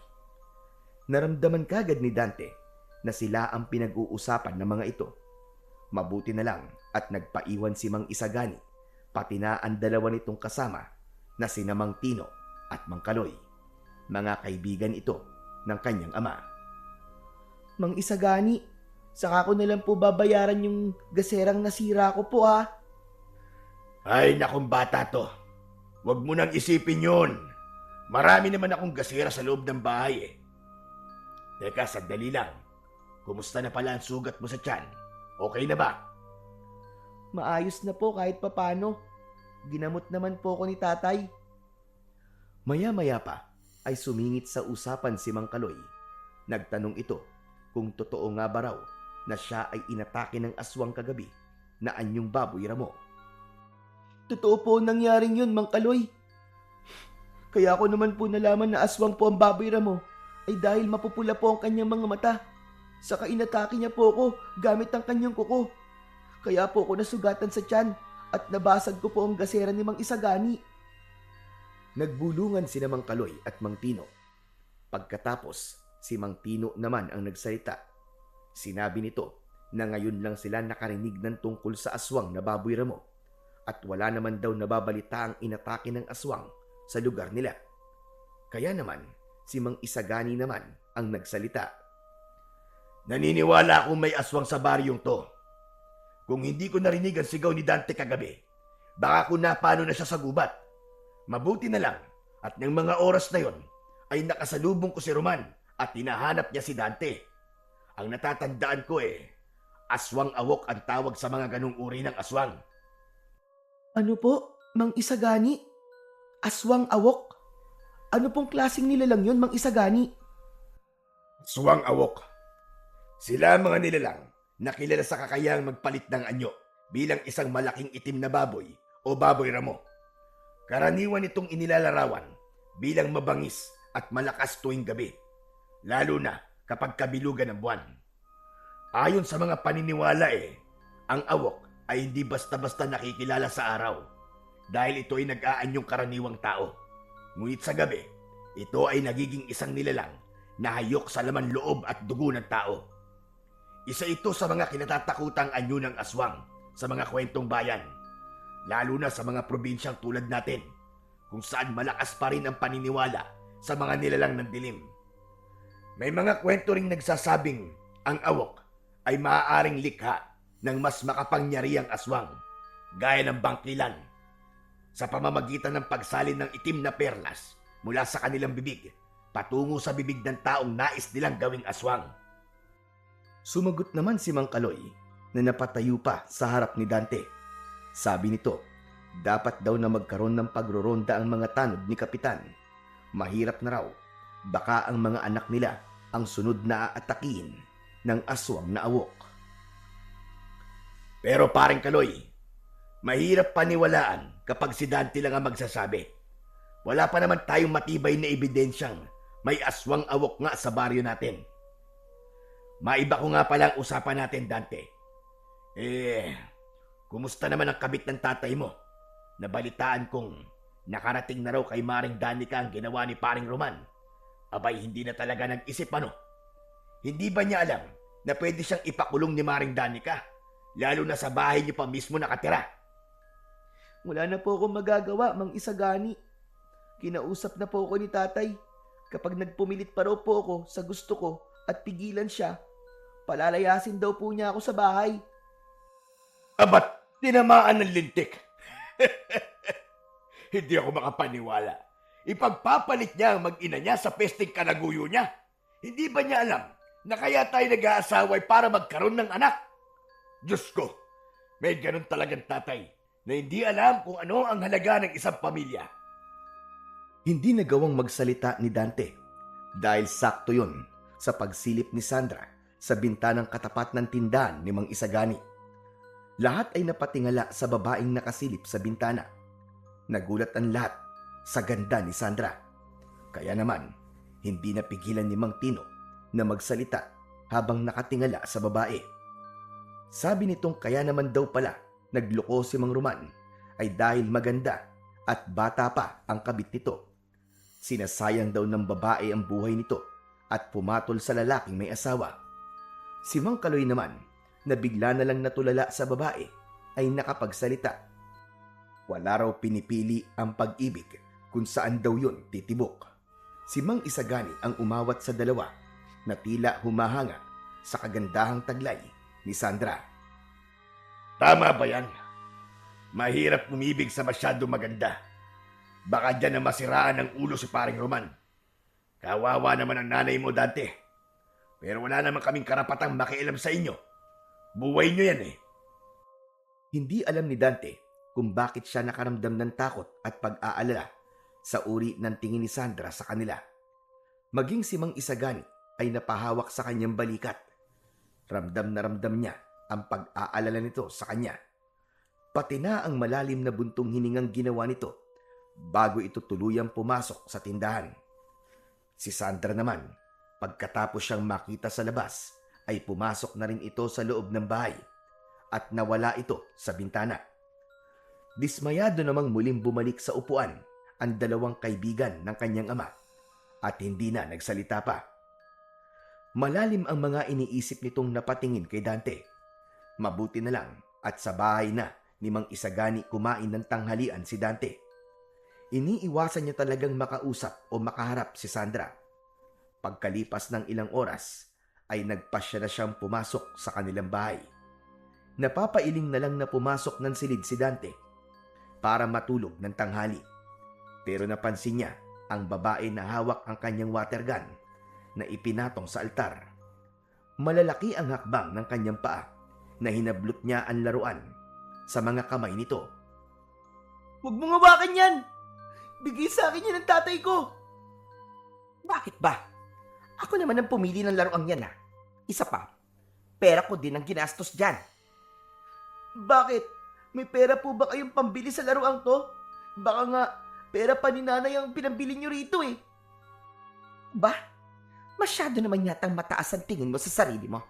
Naramdaman kagad ni Dante na sila ang pinag-uusapan ng mga ito. Mabuti na lang at nagpaiwan si Mang Isagani, pati na ang dalawa nitong kasama na sina Mang Tino at Mang Kaloy. Mga kaibigan ito ng kanyang ama. Mang Isagani, saka ko na lang po babayaran yung gaserang nasira ko po, ha? Ay, nakong bata to. Huwag mo nang isipin yun. Marami naman akong gasera sa loob ng bahay eh. Teka, sandali lang. Kumusta na pala ang sugat mo sa tiyan? Okay na ba? Maayos na po kahit papano. Ginamot naman po ko ni tatay. Maya-maya pa ay sumingit sa usapan si Mang Kaloy. Nagtanong ito kung totoo nga ba raw na siya ay inatake ng aswang kagabi na anyong baboy ramo. Totoo po ang nangyaring yun, Mang Kaloy. Kaya ako naman po nalaman na aswang po ang baboy ramo ay dahil mapupula po ang kanyang mga mata. Saka inatake niya po ako gamit ang kanyang kuko. Kaya po ako nasugatan sa tiyan at nabasag ko po ang gasera ni Mang Isagani. Nagbulungan sina Mang Kaloy at Mang Tino. Pagkatapos, si Mang Tino naman ang nagsalita. Sinabi nito na ngayon lang sila nakarinig ng tungkol sa aswang na baboy ramo at wala naman daw nababalita ang inatake ng aswang sa lugar nila. Kaya naman, si Mang Isagani naman ang nagsalita. Naniniwala akong may aswang sa baryong to. Kung hindi ko narinig ang sigaw ni Dante kagabi, baka kung napano na siya sa gubat. Mabuti na lang at ng mga oras na yon ay nakasalubong ko si Roman at hinahanap niya si Dante. Ang natatandaan ko aswang awok ang tawag sa mga ganung uri ng aswang. Ano po, Mang Isagani? Aswang awok? Ano pong klaseng nilalang yun, Mang Isagani? Aswang awok. Sila ang mga nilalang na kilala sa kakayahang magpalit ng anyo bilang isang malaking itim na baboy o baboy ramo. Karaniwan itong inilalarawan bilang mabangis at malakas tuwing gabi, lalo na kapag kabilugan ng buwan. Ayon sa mga paniniwala ang awok ay hindi basta-basta nakikilala sa araw dahil ito ay nag-aanyong karaniwang tao. Ngunit sa gabi, ito ay nagiging isang nilalang na hayok sa laman loob at dugo ng tao. Isa ito sa mga kinatatakutang anyo ng aswang sa mga kwentong bayan, lalo na sa mga probinsyang tulad natin, kung saan malakas pa rin ang paniniwala sa mga nilalang ng dilim. May mga kwento ring nagsasabing ang awok ay maaaring likha ng mas makapangyarihang aswang, gaya ng bangkilan, sa pamamagitan ng pagsalin ng itim na perlas mula sa kanilang bibig patungo sa bibig ng taong nais nilang gawing aswang. Sumagot naman si Mang Kaloy na napatayo pa sa harap ni Dante. Sabi nito, dapat daw na magkaroon ng pagroronda ang mga tanod ni Kapitan. Mahirap na raw, baka ang mga anak nila ang sunod na aatakihin ng aswang na awok. Pero paring Kaloy, mahirap paniwalaan kapag si Dante lang ang magsasabi. Wala pa naman tayong matibay na ebidensyang may aswang awok nga sa baryo natin. Maiba ko nga pala ang usapan natin, Dante. Kumusta naman ang kabit ng tatay mo? Nabalitaan kong nakarating na raw kay Maring Danica ang ginawa ni paring Roman. Abay, hindi na talaga nag-isip ano. Hindi ba niya alam na pwede siyang ipakulong ni Maring Danica? Lalo na sa bahay niyo pa mismo nakatira. Wala na po akong magagawa, Mang Isagani. Kinausap na po ako ni tatay. Kapag nagpumilit pa raw po ako sa gusto ko at pigilan siya, palalayasin daw po niya ako sa bahay. Abat, tinamaan ng lintik. Hindi ako makapaniwala. Ipagpapalit niya ang mag-ina niya sa pesteng kanaguyo niya. Hindi ba niya alam na kaya tayo nag-aasaway para magkaroon ng anak? Diyos ko, may ganun talagang tatay na hindi alam kung ano ang halaga ng isang pamilya. Hindi nagawang magsalita ni Dante dahil sakto yon sa pagsilip ni Sandra sa bintanang katapat ng tindahan ni Mang Isagani. Lahat ay napatingala sa babaeng nakasilip sa bintana. Nagulat ang lahat sa ganda ni Sandra. Kaya naman, hindi napigilan ni Mang Tino na magsalita habang nakatingala sa babae. Sabi nitong kaya naman daw pala nagloko si Mang Roman ay dahil maganda at bata pa ang kabit nito. Sinasayang daw ng babae ang buhay nito at pumatol sa lalaking may asawa. Si Mang Kaloy naman, na bigla na lang natulala sa babae, ay nakapagsalita. Wala raw pinipili ang pag-ibig kung saan daw yun titibok. Si Mang Isagani ang umawat sa dalawa na tila humahanga sa kagandahang taglay ni Sandra. Tama ba yan? Mahirap umibig sa masyado maganda. Baka dyan na masiraan ng ulo si paring Roman. Kawawa naman ang nanay mo, Dante. Pero wala naman kaming karapatang makialam sa inyo. Buhay nyo yan Hindi alam ni Dante kung bakit siya nakaramdam ng takot at pag-aalala sa uri ng tingin ni Sandra sa kanila. Maging si Mang Isagani ay napahawak sa kanyang balikat. Ramdam na ramdam niya ang pag-aalala nito sa kanya. Pati na ang malalim na buntong hiningang ginawa nito bago ito tuluyang pumasok sa tindahan. Si Sandra naman, pagkatapos siyang makita sa labas, ay pumasok na rin ito sa loob ng bahay at nawala ito sa bintana. Dismayado namang muling bumalik sa upuan ang dalawang kaibigan ng kanyang ama at hindi na nagsalita pa. Malalim ang mga iniisip nitong napatingin kay Dante. Mabuti na lang at sa bahay na ni Mang Isagani kumain ng tanghalian si Dante. Iniiwasan niya talagang makausap o makaharap si Sandra. Pagkalipas ng ilang oras, ay nagpasya na siyang pumasok sa kanilang bahay. Napapailing na lang na pumasok ng silid si Dante para matulog ng tanghali. Pero napansin niya ang babae na hawak ang kanyang water gun na ipinatong sa altar. Malalaki ang hakbang ng kanyang paa na hinablot niya ang laruan sa mga kamay nito. Huwag mong hawakan yan! Bigay sa akin yan ng tatay ko! Bakit ba? Ako naman ang pumili ng laruang yan ah. Isa pa, pera ko din ang ginastos dyan. Bakit? May pera po ba kayong pambili sa laruang to? Baka nga, pera pa ni nanay ang pinambili nyo rito eh. Ba? Masyado naman yatang mataas ang tingin mo sa sarili mo.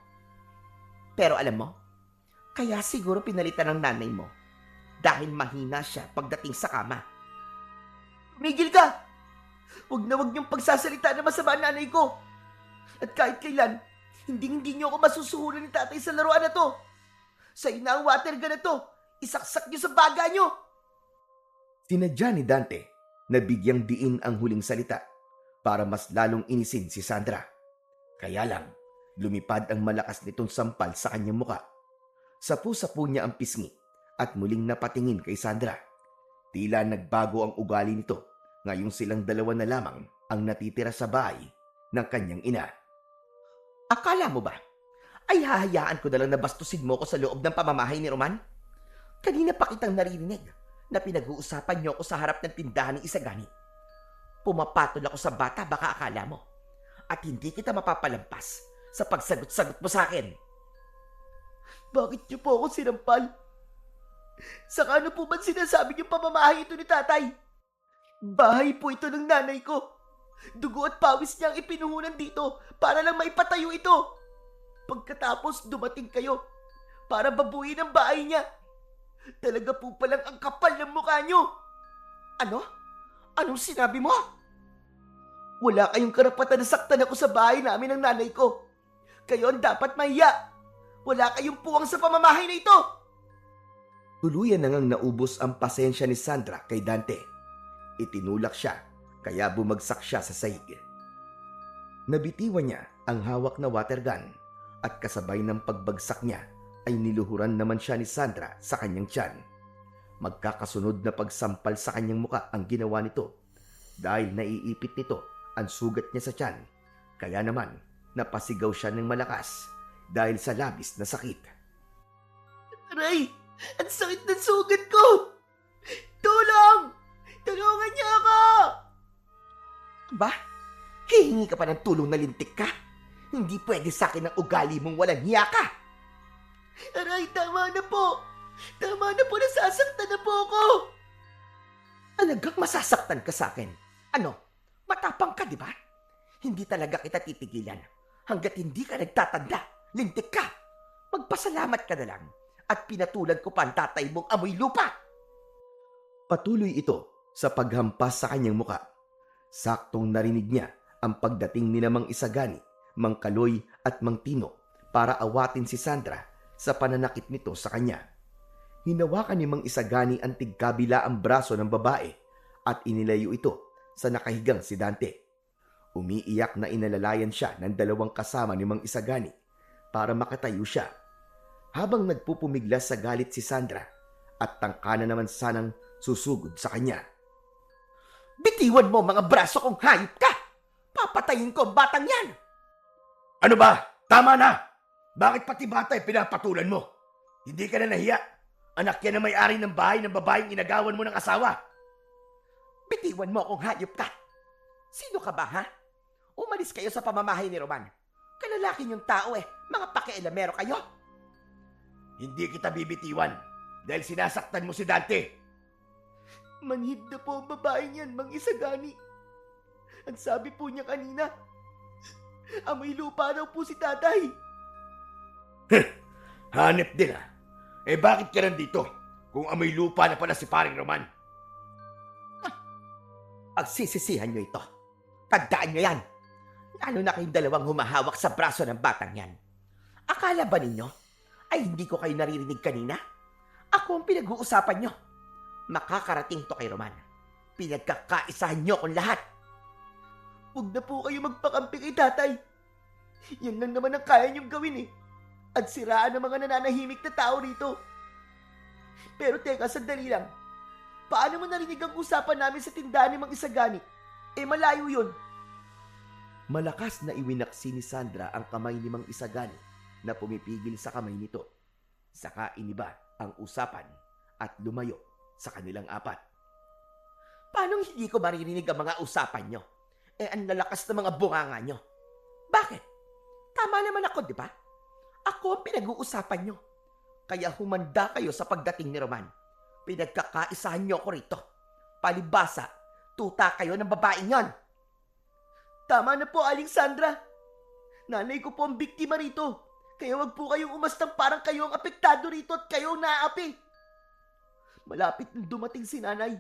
Pero alam mo, kaya siguro pinalitan ng nanay mo dahil mahina siya pagdating sa kama. Tumigil ka! Huwag na huwag niyong pagsasalita na masama ang nanay ko. At kahit kailan, hindi niyo ako masusuhulan ni tatay sa laruan na to. Sa ina ang water gun na to, isaksak niyo sa baga niyo. Sinadya ni Dante na bigyang diin ang huling salita para mas lalong inisin si Sandra. Kaya lang, lumipad ang malakas nitong sampal sa kanyang muka. Sapu-sapu niya ang pisngi at muling napatingin kay Sandra. Tila nagbago ang ugali nito ngayong silang dalawa na lamang ang natitira sa bahay ng kanyang ina. Akala mo ba ay hahayaan ko na lang na bastusin mo ko sa loob ng pamamahay ni Roman? Kanina pa kitang naririnig na pinag-uusapan niyo ako sa harap ng tindahan ni Isagani. Pumapatol ako sa bata, baka akala mo. At hindi kita mapapalampas sa pagsagot-sagot mo sa akin. Bakit niyo po ako sinampal? Saka ano po ba sinasabi niyo pamamahay ito ni tatay? Bahay po ito ng nanay ko. Dugo at pawis niya ang ipinuhunan dito para lang maipatayo ito. Pagkatapos dumating kayo para babuin ang bahay niya. Talaga po palang ang kapal ng mukha niyo. Ano? Anong sinabi mo? Wala kayong karapatan na saktan ako sa bahay namin ng nanay ko. Kayo ang dapat mahiya. Wala kayong puwang sa pamamahay na ito. Tuluyan na ngang naubos ang pasensya ni Sandra kay Dante. Itinulak siya, kaya bumagsak siya sa sahig. Nabitiwan niya ang hawak na water gun at kasabay ng pagbagsak niya ay niluhuran naman siya ni Sandra sa kanyang tiyan. Magkakasunod na pagsampal sa kanyang muka ang ginawa nito dahil naiipit nito ang sugat niya sa tiyan. Kaya naman napasigaw siya ng malakas dahil sa labis na sakit. Aray! Ang sakit ng sugat ko! Tulong! Tulungan niyo ako! Ba? Hihingi ka pa ng tulong na lintik ka? Hindi pwede sa akin ang ugali mong walang hiya ka! Aray, tama na po! Tama na po, nasasaktan na po ako! Talagang masasaktan ka sa akin? Ano? Matapang ka, di ba? Hindi talaga kita titigilan hanggat hindi ka nagtatanda. Lintik ka! Magpasalamat ka na lang at pinatulan ko pa ang tatay mong amoy lupa! Patuloy ito sa paghampas sa kanyang muka. Saktong narinig niya ang pagdating ni Mang Isagani, Mang Kaloy at Mang Tino para awatin si Sandra sa pananakit nito sa kanya. Hinawakan ni Mang Isagani ang tigkabila ang braso ng babae at inilayo ito sa nakahigang si Dante. Umiiyak na inalalayan siya ng dalawang kasama ni Mang Isagani para makatayo siya. Habang nagpupumiglas sa galit si Sandra at tangkana naman sanang susugod sa kanya. Bitiwan mo mga braso kong hayop ka! Papatayin ko ang batang yan! Ano ba? Tama na! Bakit pati bata ay pinapatulan mo? Hindi ka na nahiya? Anak yan na may-ari ng bahay ng babaeng inagawan mo ng asawa. Bitiwan mo akong hayop ka! Sino ka ba, ha? Umalis kayo sa pamamahay ni Roman. Kalalaki niyong tao mga pakialamero kayo. Hindi kita bibitiwan dahil sinasaktan mo si Dante. Manhid na po ang babae niyan, Mang Isagani. Ang sabi po niya kanina, amoy lupa daw po si tatay. Hanep din ah. Bakit ka nandito kung amoy lupa na pala si paring Roman? Pagsisisihan niyo ito. Tandaan niyo yan. Lalo na kayong dalawang humahawak sa braso ng batang yan. Akala ba ninyo ay hindi ko kayo naririnig kanina? Ako ang pinag-uusapan niyo. Makakarating to kay Roman. Pinagkakaisahan niyo akong lahat. Huwag na po kayo magpakampi kay tatay. Yan lang naman ang kaya niyong gawin eh. At siraan ang mga nananahimik na tao rito. Pero teka, sandali lang. Paano mo narinig ang usapan namin sa tindahan ni Mang Isagani? Malayo yun. Malakas na iwinaksi ni Sandra ang kamay ni Mang Isagani na pumipigil sa kamay nito. Saka iniba ang usapan at lumayo sa kanilang apat. Paano hindi ko maririnig ang mga usapan nyo? Ang lalakas ng mga bunganga nyo. Bakit? Tama naman ako, di ba? Ako ang pinag-uusapan nyo. Kaya humanda kayo sa pagdating ni Roman. Pinagkakaisahan nyo ako rito. Palibasa, tuta kayo ng babaeng yon. Tama na po, Aling Sandra. Nanay ko po ang biktima rito. Kaya wag po kayong umastang parang kayo ang apektado rito at kayo ang naaapi. Malapit na dumating si nanay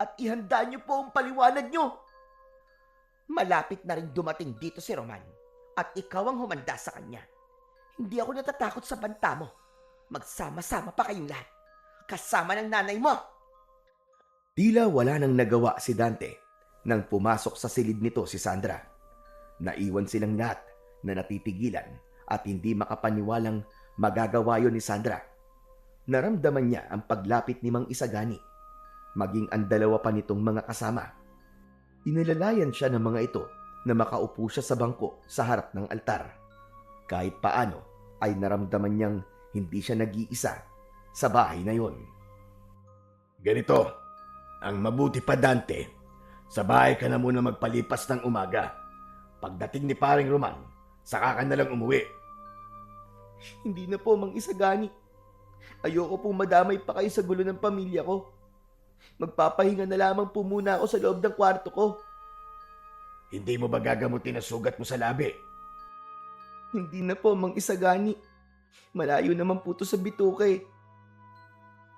at ihanda niyo po ang paliwanag niyo. Malapit na rin dumating dito si Roman at ikaw ang humanda sa kanya. Hindi ako natatakot sa banta mo. Magsama-sama pa kayong lahat. Kasama ng nanay mo. Tila wala nang nagawa si Dante nang pumasok sa silid nito si Sandra. Naiwan silang lahat na natitigilan at hindi makapaniwalang magagawa yon ni Sandra. Naramdaman niya ang paglapit ni Mang Isagani, maging ang dalawa pa nitong mga kasama. Inilalayan siya ng mga ito na makaupo siya sa bangko sa harap ng altar. Kahit paano ay naramdaman niyang hindi siya nag-iisa sa bahay na yon. Ganito, ang mabuti pa Dante, sa bahay ka na muna magpalipas ng umaga. Pagdating ni paring Roman, saka ka na lang umuwi. Hindi na po, Mang Isagani. Ayoko pong madamay pa kayo sa gulo ng pamilya ko. Magpapahinga na lamang po muna ako sa loob ng kwarto ko. Hindi mo ba gagamutin ang sugat mo sa labi? Hindi na po, Mang Isagani. Malayo naman po to sa bituka eh.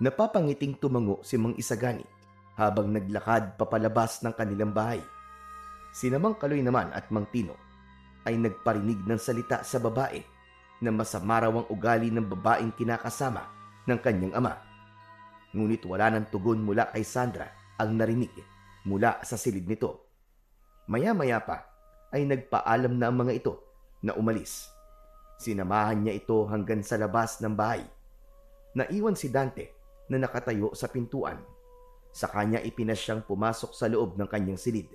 Napapangiting tumango si Mang Isagani habang naglakad papalabas ng kanilang bahay. Sina Mang Kaloy naman at Mang Tino ay nagparinig ng salita sa babae na masama raw ang ugali ng babaeng kinakasama ng kanyang ama. Ngunit wala nang tugon mula kay Sandra ang narinig mula sa silid nito. Maya-maya pa ay nagpaalam na ang mga ito na umalis. Sinamahan niya ito hanggang sa labas ng bahay. Naiwan si Dante na nakatayo sa pintuan. Sa kanya ipinasyang pumasok sa loob ng kanyang silid.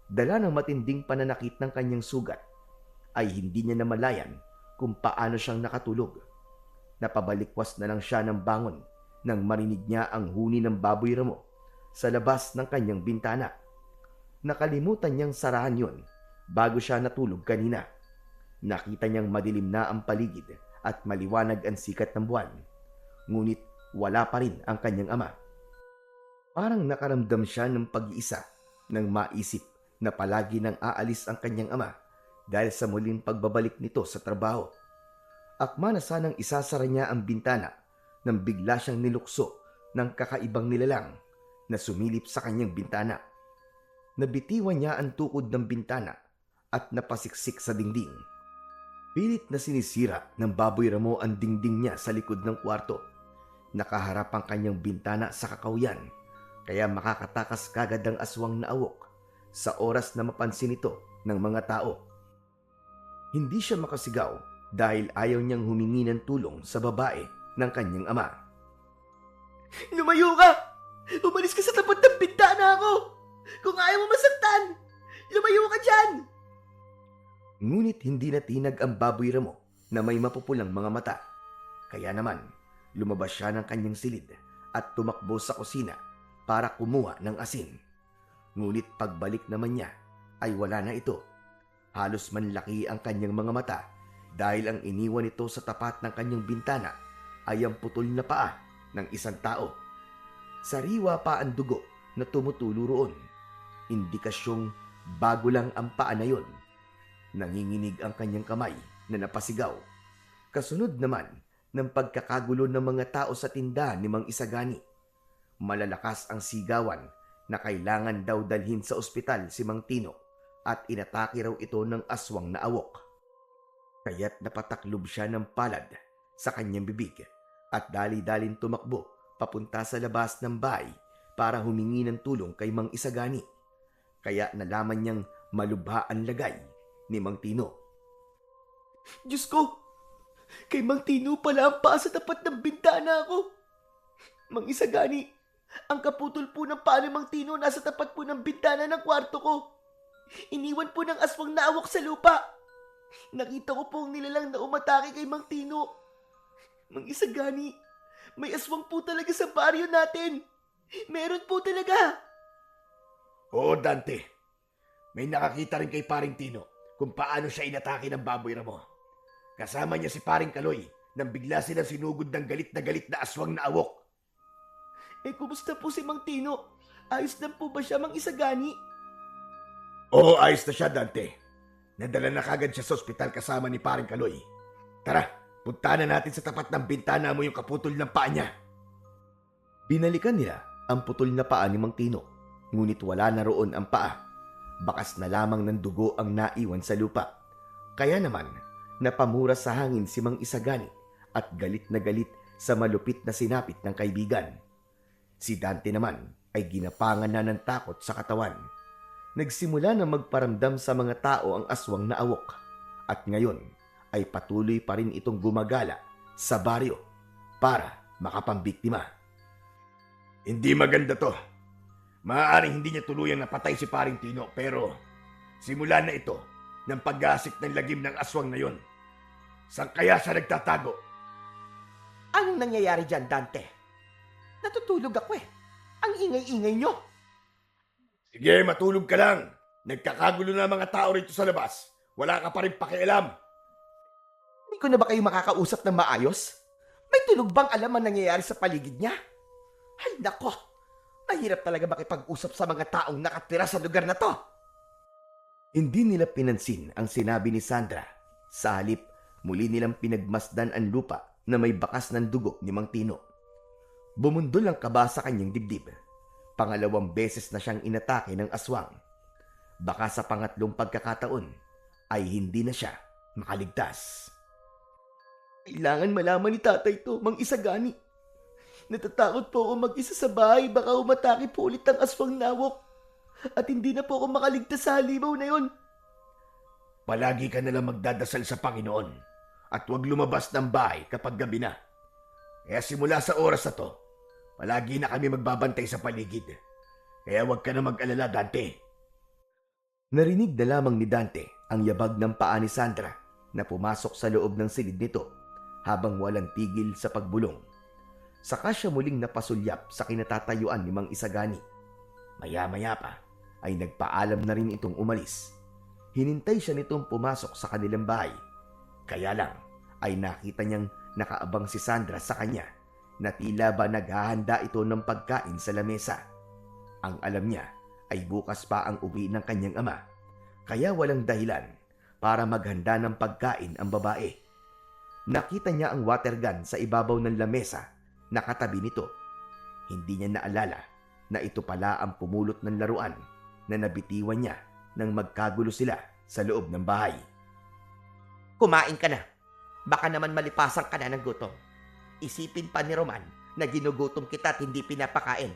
Dala ng matinding pananakit ng kanyang sugat, ay hindi niya namalayan kung paano siyang nakatulog. Napabalikwas na lang siya ng bangon nang marinig niya ang huni ng baboy ramo sa labas ng kanyang bintana. Nakalimutan niyang sarahan yon bago siya natulog kanina. Nakita niyang madilim na ang paligid at maliwanag ang sikat ng buwan. Ngunit wala pa rin ang kanyang ama. Parang nakaramdam siya ng pag-iisa nang maisip na palagi nang aalis ang kanyang ama dahil sa muling pagbabalik nito sa trabaho. Akma na sanang isasara niya ang bintana nang bigla siyang nilukso ng kakaibang nilalang na sumilip sa kanyang bintana. Nabitiwan niya ang tukod ng bintana at napasiksik sa dingding. Pilit na sinisira ng baboy ramo ang dingding niya sa likod ng kwarto. Nakaharap ang kanyang bintana sa kakawyan, kaya makakatakas kagad ang aswang na awok sa oras na mapansin ito ng mga tao. Hindi siya makasigaw dahil ayaw niyang humingi ng tulong sa babae ng kanyang ama. Lumayo ka! Umalis ka sa tapat ng bintana ako! Kung ayaw mo masaktan, lumayo ka dyan! Ngunit hindi natinag ang baboy ramo na may mapupulang mga mata. Kaya naman, lumabas siya ng kanyang silid at tumakbo sa kusina para kumuha ng asin. Ngunit pagbalik naman niya ay wala na ito. Halos manlaki ang kanyang mga mata dahil ang iniwan ito sa tapat ng kanyang bintana ay ang putol na paa ng isang tao. Sariwa pa ang dugo na tumutulo roon. Indikasyong bago lang ang paa na yon. Nanginginig ang kanyang kamay na napasigaw. Kasunod naman ng pagkakagulo ng mga tao sa tindahan ni Mang Isagani. Malalakas ang sigawan na kailangan daw dalhin sa ospital si Mang Tino at inatake raw ito ng aswang na awok. Kaya't napataklob siya ng palad sa kanyang bibig at dali-dalin tumakbo papunta sa labas ng bahay para humingi ng tulong kay Mang Isagani. Kaya nalaman niyang malubha ang lagay ni Mang Tino. Diyos ko, kay Mang Tino pala ang paa sa tapat ng bintana ko. Mang Isagani, ang kaputol po ng paa ni Mang Tino nasa tapat po ng bintana ng kwarto ko. Iniwan po ng aswang na awok sa lupa. Nakita ko po ang nilalang na umatake kay Mang Tino. Mang Isagani, may aswang po talaga sa baryo natin. Meron po talaga. Oo, Dante. May nakakita rin kay Paring Tino kung paano siya inatake ng baboy ramo. Kasama niya si Paring Kaloy nang bigla silang sinugod ng galit na aswang na awok. Kumusta po si Mang Tino? Ayos lang po ba siya, Mang Isagani? Oo, ayos na siya, Dante. Nadala na kagad siya sa ospital kasama ni Paring Kaloy. Tara, punta na natin sa tapat ng bintana mo yung kaputol ng paa niya. Binalikan nila ang putol na paa ni Mang Tino, ngunit wala na roon ang paa. Bakas na lamang ng dugo ang naiwan sa lupa. Kaya naman, napamura sa hangin si Mang Isagani at galit na galit sa malupit na sinapit ng kaibigan. Si Dante naman ay ginapangan na ng takot sa katawan. Nagsimula na magparamdam sa mga tao ang aswang na awok. At ngayon ay patuloy pa rin itong gumagala sa baryo para makapambiktima. Hindi maganda to. Maaaring hindi niya tuluyang napatay si Paring Tino, pero simula na ito ng pag-asik ng lagim ng aswang na yon. Saan kaya siya nagtatago? Anong nangyayari dyan, Dante? Natutulog ako eh. Ang ingay-ingay nyo. Sige, matulog ka lang. Nagkakagulo na mga tao rito sa labas. Wala ka pa rin pakialam. Hindi ko na ba kayo makakausap ng maayos? May tunog bang alam ang nangyayari sa paligid niya? Ay nako, mahirap talaga makipag-usap sa mga taong nakatira sa lugar na to. Hindi nila pinansin ang sinabi ni Sandra. Sa halip, muli nilang pinagmasdan ang lupa na may bakas ng dugo ni Mang Tino. Bumundol ang kaba sa kanyang dibdib. Pangalawang beses na siyang inatake ng aswang. Baka sa pangatlong pagkakataon ay hindi na siya makaligtas. Kailangan malaman ni tatay to, Mang Isagani. Natatakot po ako mag-isa sa bahay, baka umatake po ulit ang aswang nawok. At hindi na po ako makaligtas sa halimaw na yon. Palagi ka nalang magdadasal sa Panginoon at huwag lumabas ng bahay kapag gabi na. Kaya simula sa oras na to, palagi na kami magbabantay sa paligid. Kaya huwag ka na mag-alala, Dante. Narinig na lamang ni Dante ang yabag ng paa ni Sandra na pumasok sa loob ng silid nito habang walang tigil sa pagbulong. Saka siya muling napasulyap sa kinatatayuan ni Mang Isagani. Maya-maya pa ay nagpaalam na rin itong umalis. Hinintay siya nitong pumasok sa kanilang bahay. Kaya lang ay nakita niyang nakaabang si Sandra sa kanya na tila ba naghahanda ito ng pagkain sa lamesa. Ang alam niya ay bukas pa ang uwi ng kanyang ama, kaya walang dahilan para maghanda ng pagkain ang babae. Nakita niya ang water gun sa ibabaw ng lamesa na katabi nito. Hindi niya naalala na ito pala ang pumulot ng laruan na nabitiwan niya nang magkagulo sila sa loob ng bahay. Kumain ka na. Baka naman malipasan ka na ng gutom. Isipin pa ni Roman na ginugutom kita at hindi pinapakain.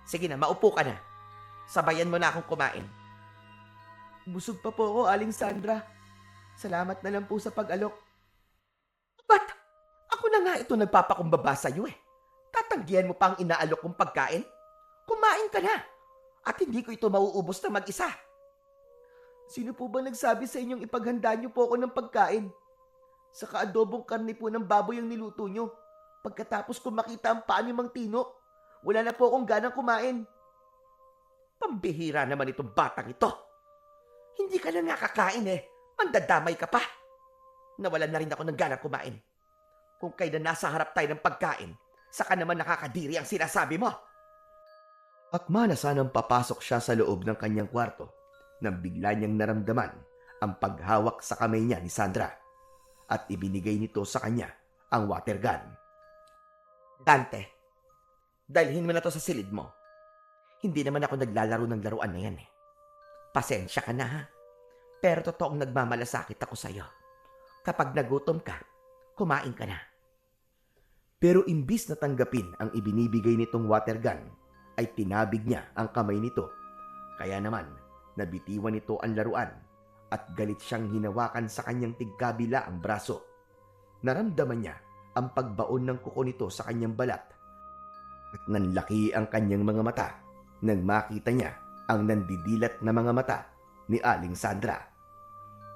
Sige na, maupo ka na. Sabayan mo na akong kumain. Busog pa po ako, Aling Sandra. Salamat na lang po sa pag-alok. Ba't? Ako na nga ito nagpapakumbaba sa'yo eh. Tatanggihan mo pa ang inaalok kong pagkain? Kumain ka na. At hindi ko ito mauubos na mag-isa. Sino po ba nagsabi sa inyong ipaghanda niyo po ako ng pagkain? Sa kaadobong karne po ng baboy ang niluto niyo. Pagkatapos ko makita ang paa ni Mang Tino, wala na po akong ganang kumain. Pambihira naman itong batang ito. Hindi ka na nakakain eh. Mandadamay ka pa. Nawalan na rin ako ng ganang kumain. Kung kailan nasa harap tayo ng pagkain, saka naman nakakadiri ang sinasabi mo. Akma na sanang papasok siya sa loob ng kanyang kwarto nang bigla niyang naramdaman ang paghawak sa kamay niya ni Sandra at ibinigay nito sa kanya ang water gun. Dante, dalhin mo na to sa silid mo. Hindi naman ako naglalaro ng laruan na yan eh. Pasensya ka na ha. Pero totoong nagmamalasakit ako sa'yo. Kapag nagutom ka, kumain ka na. Pero imbis na tanggapin ang ibinibigay nitong water gun, ay tinabig niya ang kamay nito. Kaya naman, nabitiwan nito ang laruan at galit siyang hinawakan sa kanyang tigkabila ang braso. Naramdaman niya ang pagbaon ng kuko nito sa kanyang balat at nanlaki ang kanyang mga mata nang makita niya ang nandidilat na mga mata ni Aling Sandra.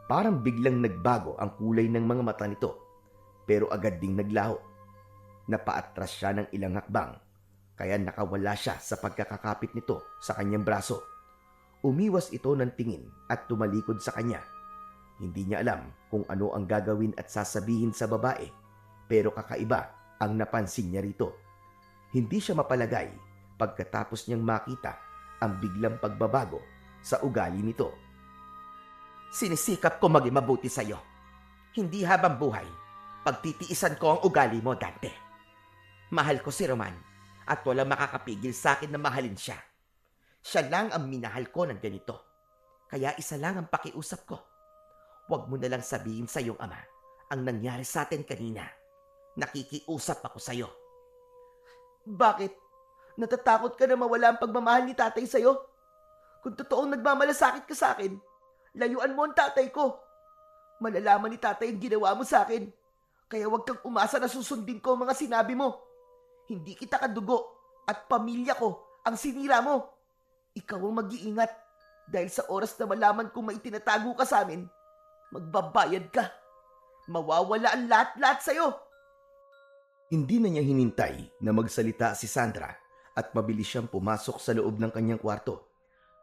Parang biglang nagbago ang kulay ng mga mata nito, pero agad ding naglaho. Napaatras siya ng ilang hakbang, kaya nakawala siya sa pagkakakapit nito sa kanyang braso. Umiwas ito ng tingin at tumalikod sa kanya. Hindi niya alam kung ano ang gagawin at sasabihin sa babae, pero kakaiba ang napansin niya rito. Hindi siya mapalagay pagkatapos niyang makita ang biglang pagbabago sa ugali nito. Sinisikap ko maging mabuti sa'yo. Hindi habang buhay, pagtitiisan ko ang ugali mo, Dante. Mahal ko si Roman at walang makakapigil sa akin na mahalin siya. Siya lang ang minahal ko ng ganito. Kaya isa lang ang pakiusap ko. Huwag mo na lang sabihin sa iyong ama ang nangyari sa atin kanina. Nakikiusap ako sa'yo. Bakit? Natatakot ka na mawala ang pagmamahal ni tatay sa'yo? Kung totoong nagmamalasakit ka sa akin, layuan mo ang tatay ko. Malalaman ni tatay ang ginawa mo sa akin. Kaya huwag kang umasa na susundin ko ang mga sinabi mo. Hindi kita kadugo at pamilya ko ang sinira mo. Ikaw ang mag-iingat dahil sa oras na malaman kung may tinatago ka sa amin, magbabayad ka. Mawawala ang lahat-lahat sa'yo. Hindi na niya hinintay na magsalita si Sandra at mabilis siyang pumasok sa loob ng kanyang kwarto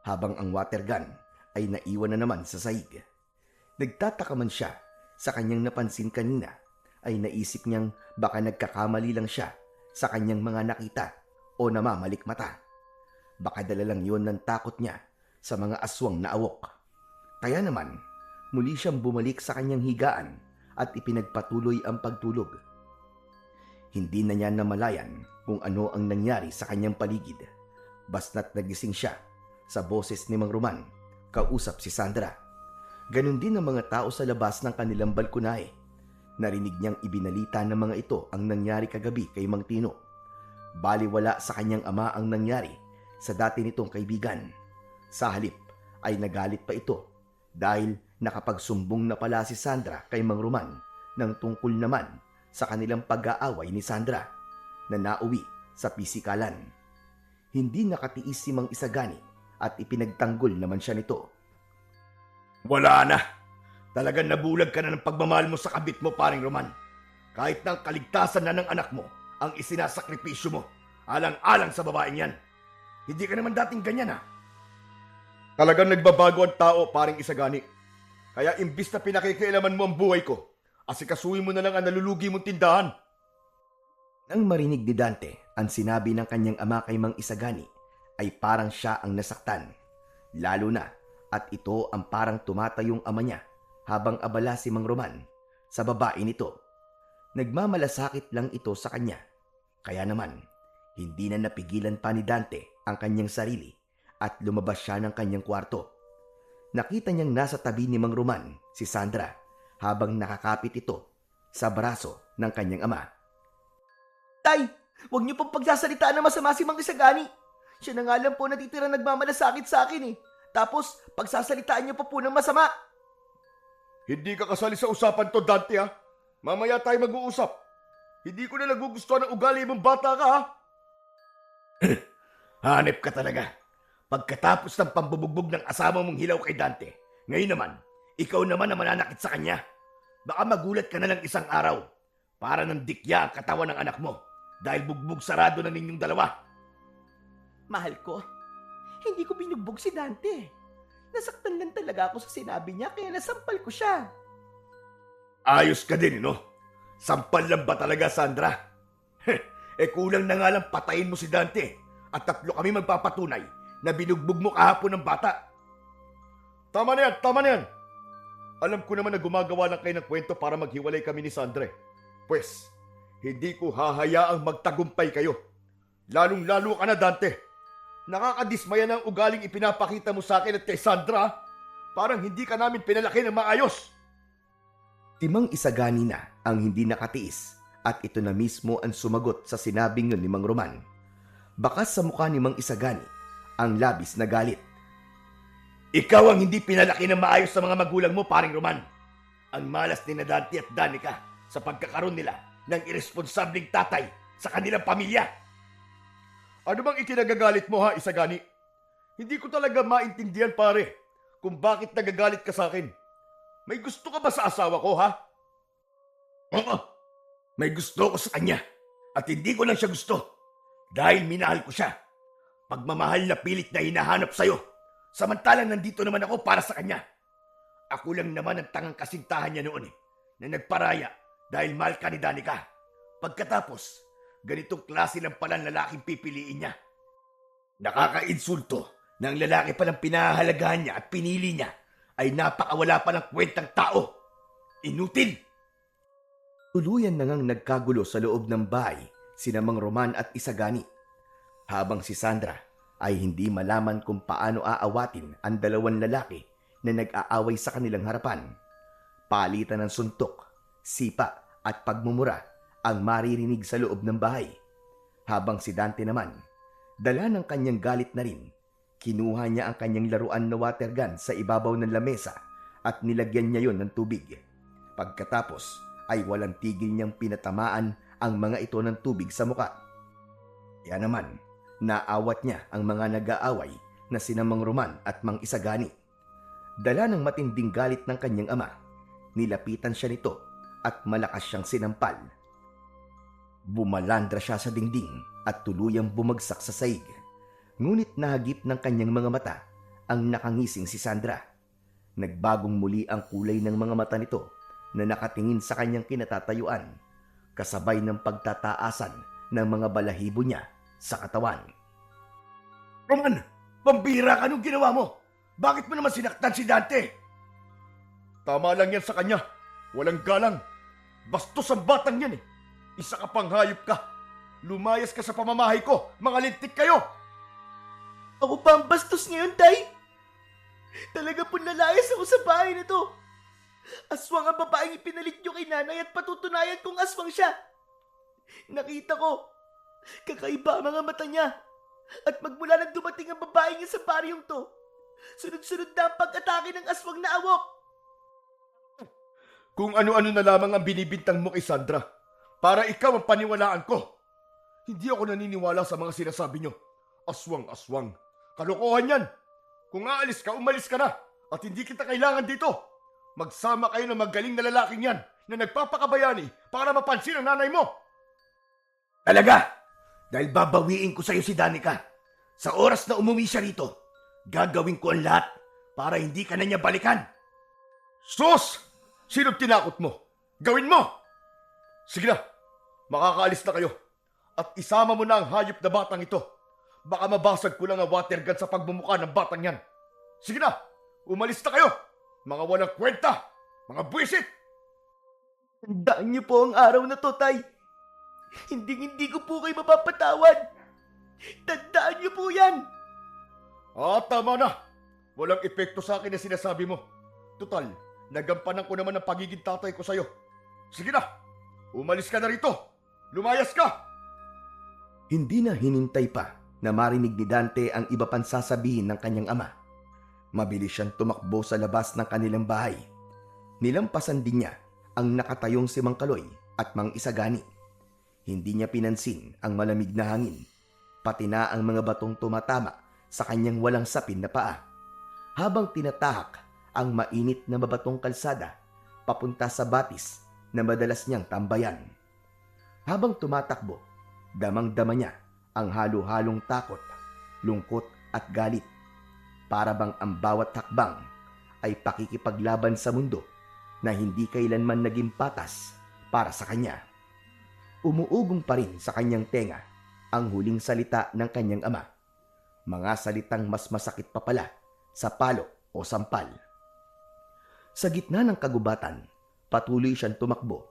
habang ang water gun ay naiwan na naman sa sahig. Nagtataka man siya sa kanyang napansin kanina ay naisip niyang baka nagkakamali lang siya sa kanyang mga nakita o namamalik mata. Baka dala lang yon ng takot niya sa mga aswang na awok. Kaya naman, muli siyang bumalik sa kanyang higaan at ipinagpatuloy ang pagtulog. Hindi na niya namalayan kung ano ang nangyari sa kanyang paligid. Basta't nagising siya sa boses ni Mang Roman, kausap si Sandra. Ganon din ang mga tao sa labas ng kanilang balkonahe. Narinig niyang ibinalita ng mga ito ang nangyari kagabi kay Mang Tino. Baliwala sa kanyang ama ang nangyari sa dati nitong kaibigan. Sa halip ay nagalit pa ito dahil nakapagsumbong na pala si Sandra kay Mang Roman ng tungkol naman sa kanilang pag-aaway ni Sandra na nauwi sa pisikalan. Hindi nakatiis si Mang Isagani at ipinagtanggol naman siya nito. Wala na. Talagang nabulag ka na ng pagmamahal mo sa kabit mo, paring Roman. Kahit ng kaligtasan na ng anak mo ang isinasakripisyo mo, alang-alang sa babaeng yan. Hindi ka naman dating ganyan, ha? Talagang nagbabago ang tao, paring Isagani. Kaya imbis na pinakikialaman mo ang buhay ko, asikasuhin mo na lang ang nalulugi mong tindahan. Nang marinig ni Dante ang sinabi ng kanyang ama kay Mang Isagani, ay parang siya ang nasaktan. Lalo na at ito ang parang tumatayong ama niya habang abala si Mang Roman sa babae nito. Nagmamalasakit lang ito sa kanya. Kaya naman, hindi na napigilan pa ni Dante ang kanyang sarili at lumabas siya ng kanyang kwarto. Nakita niyang nasa tabi ni Mang Roman si Sandra habang nakakapit ito sa braso ng kanyang ama. Tay, huwag niyo pong pagsasalitaan na masama si Mang Isagani. Siya na nga lang po natitira nagmamalasakit sa akin eh. Tapos, pagsasalitaan niyo pa po ng masama. Hindi ka kasali sa usapan to, Dante, ha? Mamaya tayo mag-uusap. Hindi ko na nagugustuhan ang ugali mong bata ka, ha? Hanep ka talaga. Pagkatapos ng pambubugbog ng asawa mong hilaw kay Dante, ngayon naman, ikaw naman ang mananakit sa kanya. Baka magulat ka na lang isang araw para nang dikya ang katawan ng anak mo dahil bugbog sarado na ninyong dalawa. Mahal ko, hindi ko binugbog si Dante. Nasaktan lang talaga ako sa sinabi niya kaya nasampal ko siya. Ayos ka din, no? Sampal lang ba talaga, Sandra? Kulang na nga lang patayin mo si Dante at 3 kami magpapatunay na binugbog mo kahapon ng bata. Tama na yan, tama na yan. Alam ko naman na gumagawa lang kayo ng kwento para maghiwalay kami ni Sandra. Pwes, hindi ko hahayaang magtagumpay kayo. Lalong-lalo ka na, Dante. Nakakadismaya na ang ugaling ipinapakita mo sa akin at kay Sandra. Parang hindi ka namin pinalaki ng maayos. Timang Isagani na ang hindi nakatiis at ito na mismo ang sumagot sa sinabing yun ni Mang Roman. Bakas sa mukha ni Mang Isagani ang labis na galit. Ikaw ang hindi pinalaki ng maayos sa mga magulang mo, paring Roman. Ang malas ni Dante at Danica sa pagkakaroon nila ng irresponsabling tatay sa kanilang pamilya. Ano bang ikinagagalit mo ha, Isagani? Hindi ko talaga maintindihan, pare, kung bakit nagagalit ka sa akin. May gusto ka ba sa asawa ko, ha? Oo, may gusto ko sa kanya. At hindi ko lang siya gusto. Dahil minahal ko siya. Pagmamahal na pilit na hinahanap sa'yo. Samantalang nandito naman ako para sa kanya. Ako lang naman ang tangang kasintahan niya noon na nagparaya dahil mahal ka ni Danica. Pagkatapos, ganitong klase lang palang lalaking pipiliin niya. Nakakainsulto na ang lalaki palang pinahahalagahan niya at pinili niya ay napakawala pa ng kwentang tao. Inutil! Tuluyan na ngang nagkagulo sa loob ng bahay sina Mang Roman at Isagani, habang si Sandra ay hindi malaman kung paano aawatin ang dalawang lalaki na nag-aaway sa kanilang harapan. Palitan ng suntok, sipa at pagmumura ang maririnig sa loob ng bahay. Habang si Dante naman, dala ng kanyang galit na rin, kinuha niya ang kanyang laruan na water gun sa ibabaw ng lamesa at nilagyan niya yon ng tubig. Pagkatapos ay walang tigil niyang pinatamaan ang mga ito ng tubig sa muka. Kaya naman, naawat niya ang mga nag-aaway na sina Mang Roman at Mang Isagani. Dala ng matinding galit ng kanyang ama, nilapitan siya nito at malakas siyang sinampal. Bumalandra siya sa dingding at tuluyang bumagsak sa saig. Ngunit nahagip ng kanyang mga mata ang nakangising si Sandra. Nagbagong muli ang kulay ng mga mata nito na nakatingin sa kanyang kinatatayuan, kasabay ng pagtataasan ng mga balahibo niya sa katawan. Roman, pambira ka nung ginawa mo. Bakit mo naman sinaktan si Dante? Tama lang yan sa kanya. Walang galang. Bastos ang batang yan eh. Isa ka pang hayop ka. Lumayas ka sa pamamahay ko. Mga lintik kayo. Ako pa ang bastos ngayon, Tay. Talaga po nalayas ako sa bahay nito. Aswang ang babaeng ipinalit niyo kay nanay at patutunayan kong aswang siya. Nakita ko, kakaiba ang mga mata niya. At magmula nang dumating ang babae niya sa baryong to, sunod-sunod na ang pag-atake ng aswang na awok. Kung ano-ano na lamang ang binibintang mo kay Sandra, para ikaw ang paniwalaan ko. Hindi ako naniniwala sa mga sinasabi niyo. Aswang-aswang. Kalokohan yan. Kung aalis ka, umalis ka na. At hindi kita kailangan dito. Magsama kayo ng magaling na lalaking yan na nagpapakabayani para mapansin ang nanay mo. Talaga? Dahil babawiin ko sa iyo si Danica. Sa oras na umuwi siya rito, gagawin ko ang lahat para hindi ka na niya balikan. Sus! Sino tinakot mo? Gawin mo! Sige na, makakaalis na kayo. At isama mo na ang hayop na batang ito. Baka mabasag ko lang ang water gun sa pagmumukha ng batang yan. Sige na, umalis na kayo. Mga walang kwenta! Mga buwisit! Tandaan niyo po ang araw na to, Tay. Hindi ko po kayo mapapatawad. Tandaan niyo po yan. Tama na. Walang epekto sa akin na sinasabi mo. Tutal, nagampanan ko naman ang pagiging tatay ko sa'yo. Sige na, umalis ka na rito. Lumayas ka! Hindi na hinintay pa na marinig ni Dante ang iba pang sasabihin ng kanyang ama. Mabilis siyang tumakbo sa labas ng kanilang bahay. Nilampasan din niya ang nakatayong si Mang Kaloy at Mang Isagani. Hindi niya pinansin ang malamig na hangin, pati na ang mga batong tumatama sa kanyang walang sapin na paa. Habang tinatahak ang mainit na mabatong kalsada papunta sa batis na madalas niyang tambayan. Habang tumatakbo, damang-dama niya ang halo-halong takot, lungkot at galit. Para bang ang bawat hakbang ay pakikipaglaban sa mundo na hindi kailanman naging patas para sa kanya. Umuugong pa rin sa kanyang tenga ang huling salita ng kanyang ama. Mga salitang mas masakit pa pala sa palo o sampal. Sa gitna ng kagubatan, patuloy siyang tumakbo.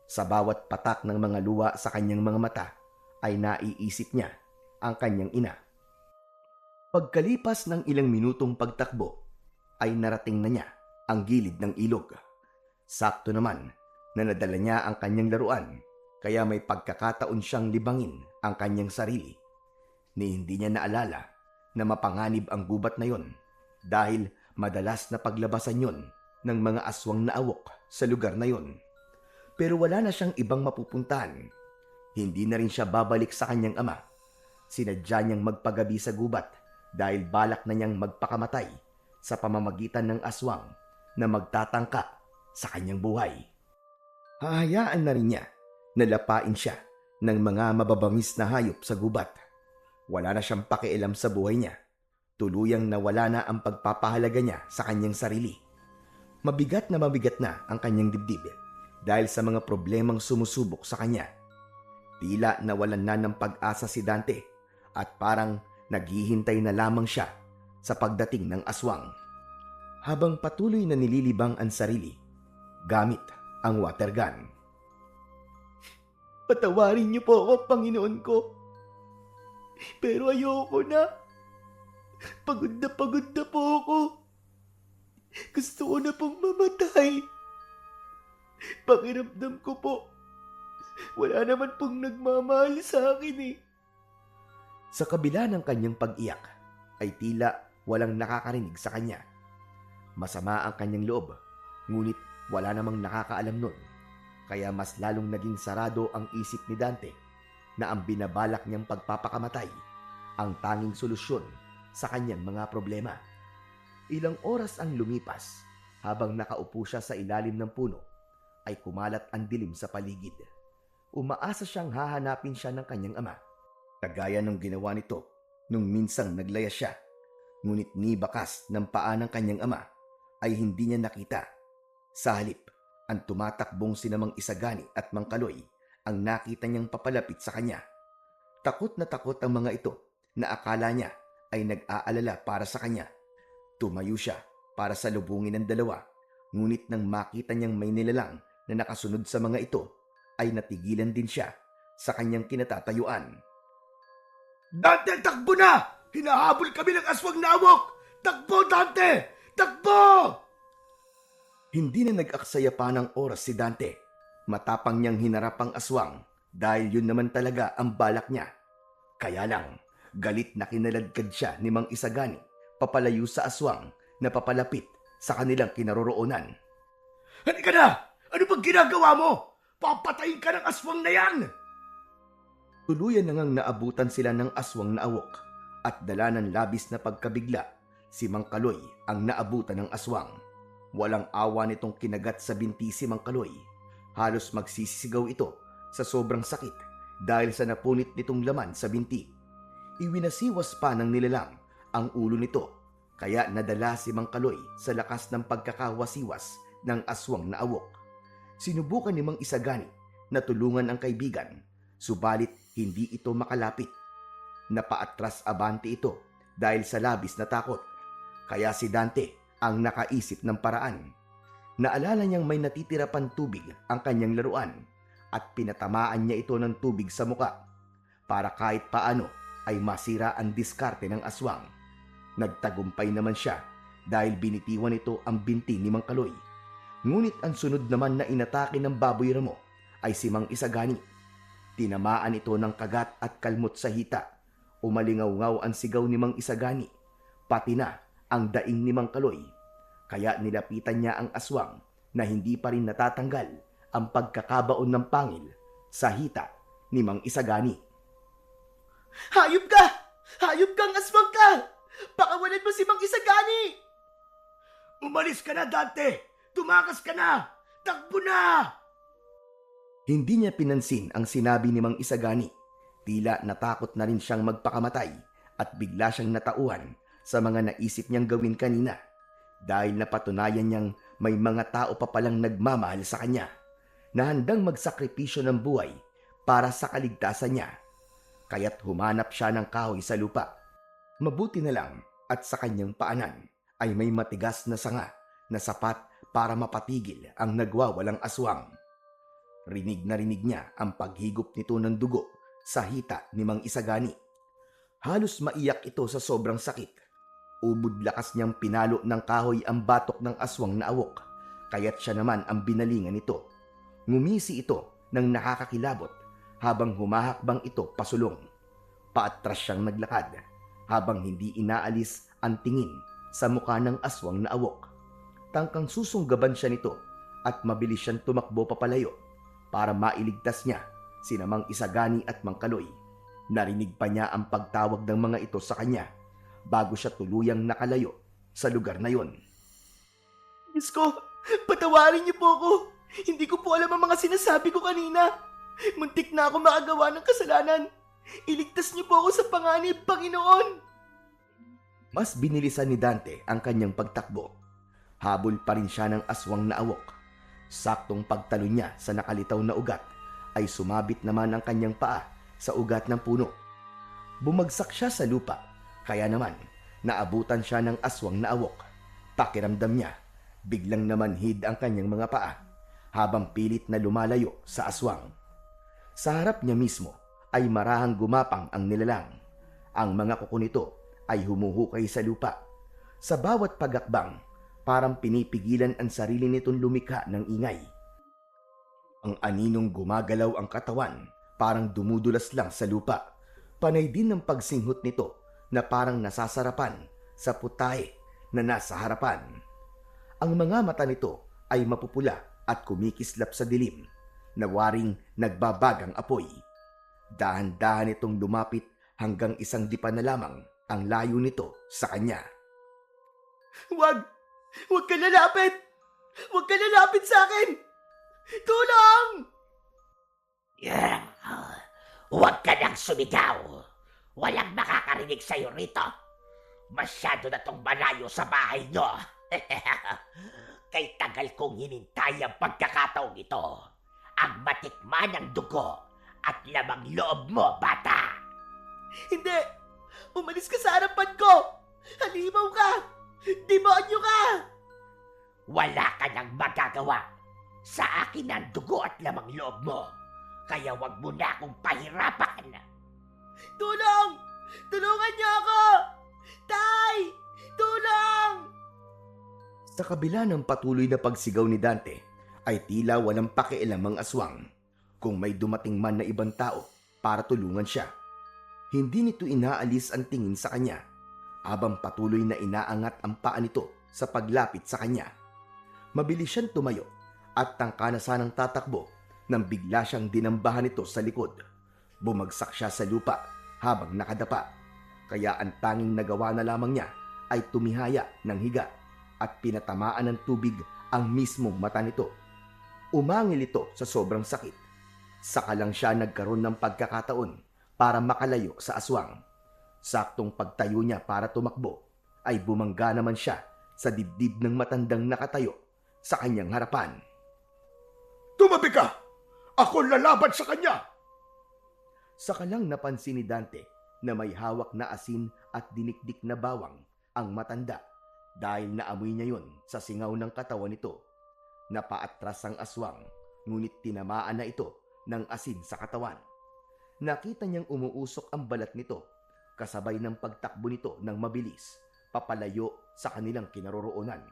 Sa bawat patak ng mga luha sa kanyang mga mata ay naiisip niya ang kanyang ina. Pagkalipas ng ilang minutong pagtakbo, ay narating na niya ang gilid ng ilog. Sakto naman na nadala niya ang kanyang laruan, kaya may pagkakataon siyang libangin ang kanyang sarili. ni hindi niya naalala na mapanganib ang gubat na yon dahil madalas na paglabasan yon ng mga aswang na awok sa lugar na yon. Pero wala na siyang ibang mapupuntahan. Hindi na rin siya babalik sa kanyang ama. Sinadya niyang magpagabi sa gubat dahil balak na niyang magpakamatay sa pamamagitan ng aswang na magtatangka sa kanyang buhay. Hahayaan na rin niya na lapain siya ng mga mababangis na hayop sa gubat. Wala na siyang pakialam sa buhay niya. Tuluyang nawala na ang pagpapahalaga niya sa kanyang sarili. Mabigat na ang kanyang dibdib dahil sa mga problemang sumusubok sa kanya. Tila nawalan na ng pag-asa si Dante at parang naghihintay na lamang siya sa pagdating ng aswang. Habang patuloy na nililibang ang sarili gamit ang water gun. Patawarin niyo po ako, Panginoon ko. Pero ayoko na. Pagod na po ako. Gusto ko na pong mamatay. Pakiramdam ko po, wala naman pong nagmamahal sa akin eh. Sa kabila ng kanyang pag-iyak, ay tila walang nakakarinig sa kanya. Masama ang kanyang loob, ngunit wala namang nakakaalam nun. Kaya mas lalong naging sarado ang isip ni Dante na ang binabalak niyang pagpapakamatay ang tanging solusyon sa kanyang mga problema. Ilang oras ang lumipas habang nakaupo siya sa ilalim ng puno ay kumalat ang dilim sa paligid. Umaasa siyang hahanapin siya ng kanyang ama. Kagaya ng ginawa nito nung minsang naglaya siya. Ngunit ni bakas ng paa ng kanyang ama ay hindi niya nakita. Sa halip, ang tumatakbong sinamang Isagani at Mang Kaloy ang nakita niyang papalapit sa kanya. Takot na takot ang mga ito na akala niya ay nag-aalala para sa kanya. Tumayo siya para salubungin ang dalawa, ngunit nang makita niyang may nilalang na nakasunod sa mga ito, ay natigilan din siya sa kanyang kinatatayuan. Dante, takbo na! Hinahabol kami ng aswang na awok! Takbo, Dante! Takbo! Hindi na nag-aksaya pa ng oras si Dante. Matapang niyang hinarap ang aswang dahil yun naman talaga ang balak niya. Kaya lang, galit na kinaladkad siya ni Mang Isagani papalayo sa aswang na papalapit sa kanilang kinaroroonan. Halika na! Ano bang ginagawa mo? Papatayin ka ng aswang na yan! Tuluyan na ngang naabutan sila ng aswang na awok at dala ng labis na pagkabigla, si Mang Kaloy ang naabutan ng aswang. Walang awa nitong kinagat sa binti si Mang Kaloy. Halos magsisisigaw ito sa sobrang sakit dahil sa napunit nitong laman sa binti. Iwinasiwas pa ng nilalang ang ulo nito, kaya nadala si Mang Kaloy sa lakas ng pagkakawasiwas ng aswang na awok. Sinubukan ni Mang Isagani na tulungan ang kaibigan, subalit hindi ito makalapit. Napaatras abante ito dahil sa labis na takot. Kaya si Dante ang nakaisip ng paraan. Naalala niyang may natitira pang tubig ang kanyang laruan at pinatamaan niya ito ng tubig sa muka para kahit paano ay masira ang diskarte ng aswang. Nagtagumpay naman siya dahil binitiwan ito ang binti ni Mang Kaloy. Ngunit ang sunod naman na inatake ng baboy ramo ay si Mang Isagani. Tinamaan ito ng kagat at kalmot sa hita. Umalingaw-ngaw ang sigaw ni Mang Isagani, pati na ang daing ni Mang Kaloy. Kaya nilapitan niya ang aswang na hindi pa rin natatanggal ang pagkakabaon ng pangil sa hita ni Mang Isagani. Hayop ka! Hayop kang aswang ka! Pakawalan mo si Mang Isagani! Umalis ka na, Dante! Tumakas ka na! Takbo na! Hindi niya pinansin ang sinabi ni Mang Isagani. Tila natakot na rin siyang magpakamatay at bigla siyang natauhan sa mga naisip niyang gawin kanina dahil napatunayan niyang may mga tao pa palang nagmamahal sa kanya na handang magsakripisyo ng buhay para sa kaligtasan niya. Kaya't humanap siya ng kahoy sa lupa. Mabuti na lang at sa kanyang paanan ay may matigas na sanga na sapat para mapatigil ang nagwawalang aswang. Rinig na rinig niya ang paghigop nito ng dugo sa hita ni Mang Isagani. Halos maiyak ito sa sobrang sakit. Ubod lakas niyang pinalo ng kahoy ang batok ng aswang na awok, kaya't siya naman ang binalingan nito. Ngumisi ito ng nakakakilabot habang humahakbang ito pasulong. Paatras siyang naglakad habang hindi inaalis ang tingin sa mukha ng aswang na awok. Tangkang susunggaban siya nito at mabilis siyang tumakbo papalayo para mailigtas niya sina Mang Isagani at Mang Kaloy. Narinig pa niya ang pagtawag ng mga ito sa kanya bago siya tuluyang nakalayo sa lugar na yon. Diyos ko, patawarin niyo po ako. Hindi ko po alam ang mga sinasabi ko kanina. Muntik na ako makagawa ng kasalanan. Iligtas niyo po ako sa panganib, Panginoon. Mas binilisan ni Dante ang kanyang pagtakbo. Habol pa rin siya ng aswang na awok. Saktong pagtalo niya sa nakalitaw na ugat ay sumabit naman ang kanyang paa sa ugat ng puno. Bumagsak siya sa lupa, kaya naman naabutan siya ng aswang na awok. Pakiramdam niya, biglang namanhid ang kanyang mga paa habang pilit na lumalayo sa aswang. Sa harap niya mismo ay marahang gumapang ang nilalang. Ang mga kuko nito ay humuhukay sa lupa. Sa bawat pagakbang, parang pinipigilan ang sarili nitong lumikha ng ingay. Ang aninong gumagalaw ang katawan, parang dumudulas lang sa lupa. Panay din ng pagsinghot nito na parang nasasarapan sa putahe na nasa harapan. Ang mga mata nito ay mapupula at kumikislap sa dilim, na waring nagbabagang apoy. Dahan-dahan itong lumapit hanggang isang dipa na lamang ang layo nito sa kanya. Huwag! Huwag ka lalapit! Huwag ka lalapit sa akin! Tulong! Huwag ka nang sumigaw. Walang makakarinig sa'yo rito. Masyado na tong malayo sa bahay nyo. Kay tagal kong hinintay ang pagkakataong ito. Ang matikman ng dugo at lamang loob mo, bata. Hindi! Umalis ka sa harapan ko! Halimaw ka! Demonyo ka! Wala ka nang magagawa. Sa akin ang dugo at lamang loob mo. Kaya wag mo na akong pahirapan. Tulong! Tulungan niyo ako! Tay! Tulong! Sa kabila ng patuloy na pagsigaw ni Dante, ay tila walang pakialam ang aswang kung may dumating man na ibang tao para tulungan siya. Hindi nito inaalis ang tingin sa kanya habang patuloy na inaangat ang paa nito sa paglapit sa kanya. Mabilis siyang tumayo at tangka na sanang tatakbo nang bigla siyang dinambahan nito sa likod. Bumagsak siya sa lupa habang nakadapa, kaya ang tanging nagawa na lamang niya ay tumihaya ng higa at pinatamaan ng tubig ang mismong mata nito. Umangil ito sa sobrang sakit. Saka lang siya nagkaroon ng pagkakataon para makalayo sa aswang. Saktong pagtayo niya para tumakbo, ay bumangga naman siya sa dibdib ng matandang nakatayo sa kanyang harapan. Tumabi ka! Ako lalaban sa kanya! Saka lang napansin ni Dante na may hawak na asin at dinikdik na bawang ang matanda dahil naamoy niya yon sa singaw ng katawan nito. Napaatras ang aswang, ngunit tinamaan na ito ng asin sa katawan. Nakita niyang umuusok ang balat nito, kasabay ng pagtakbo nito ng mabilis, papalayo sa kanilang kinaroroonan.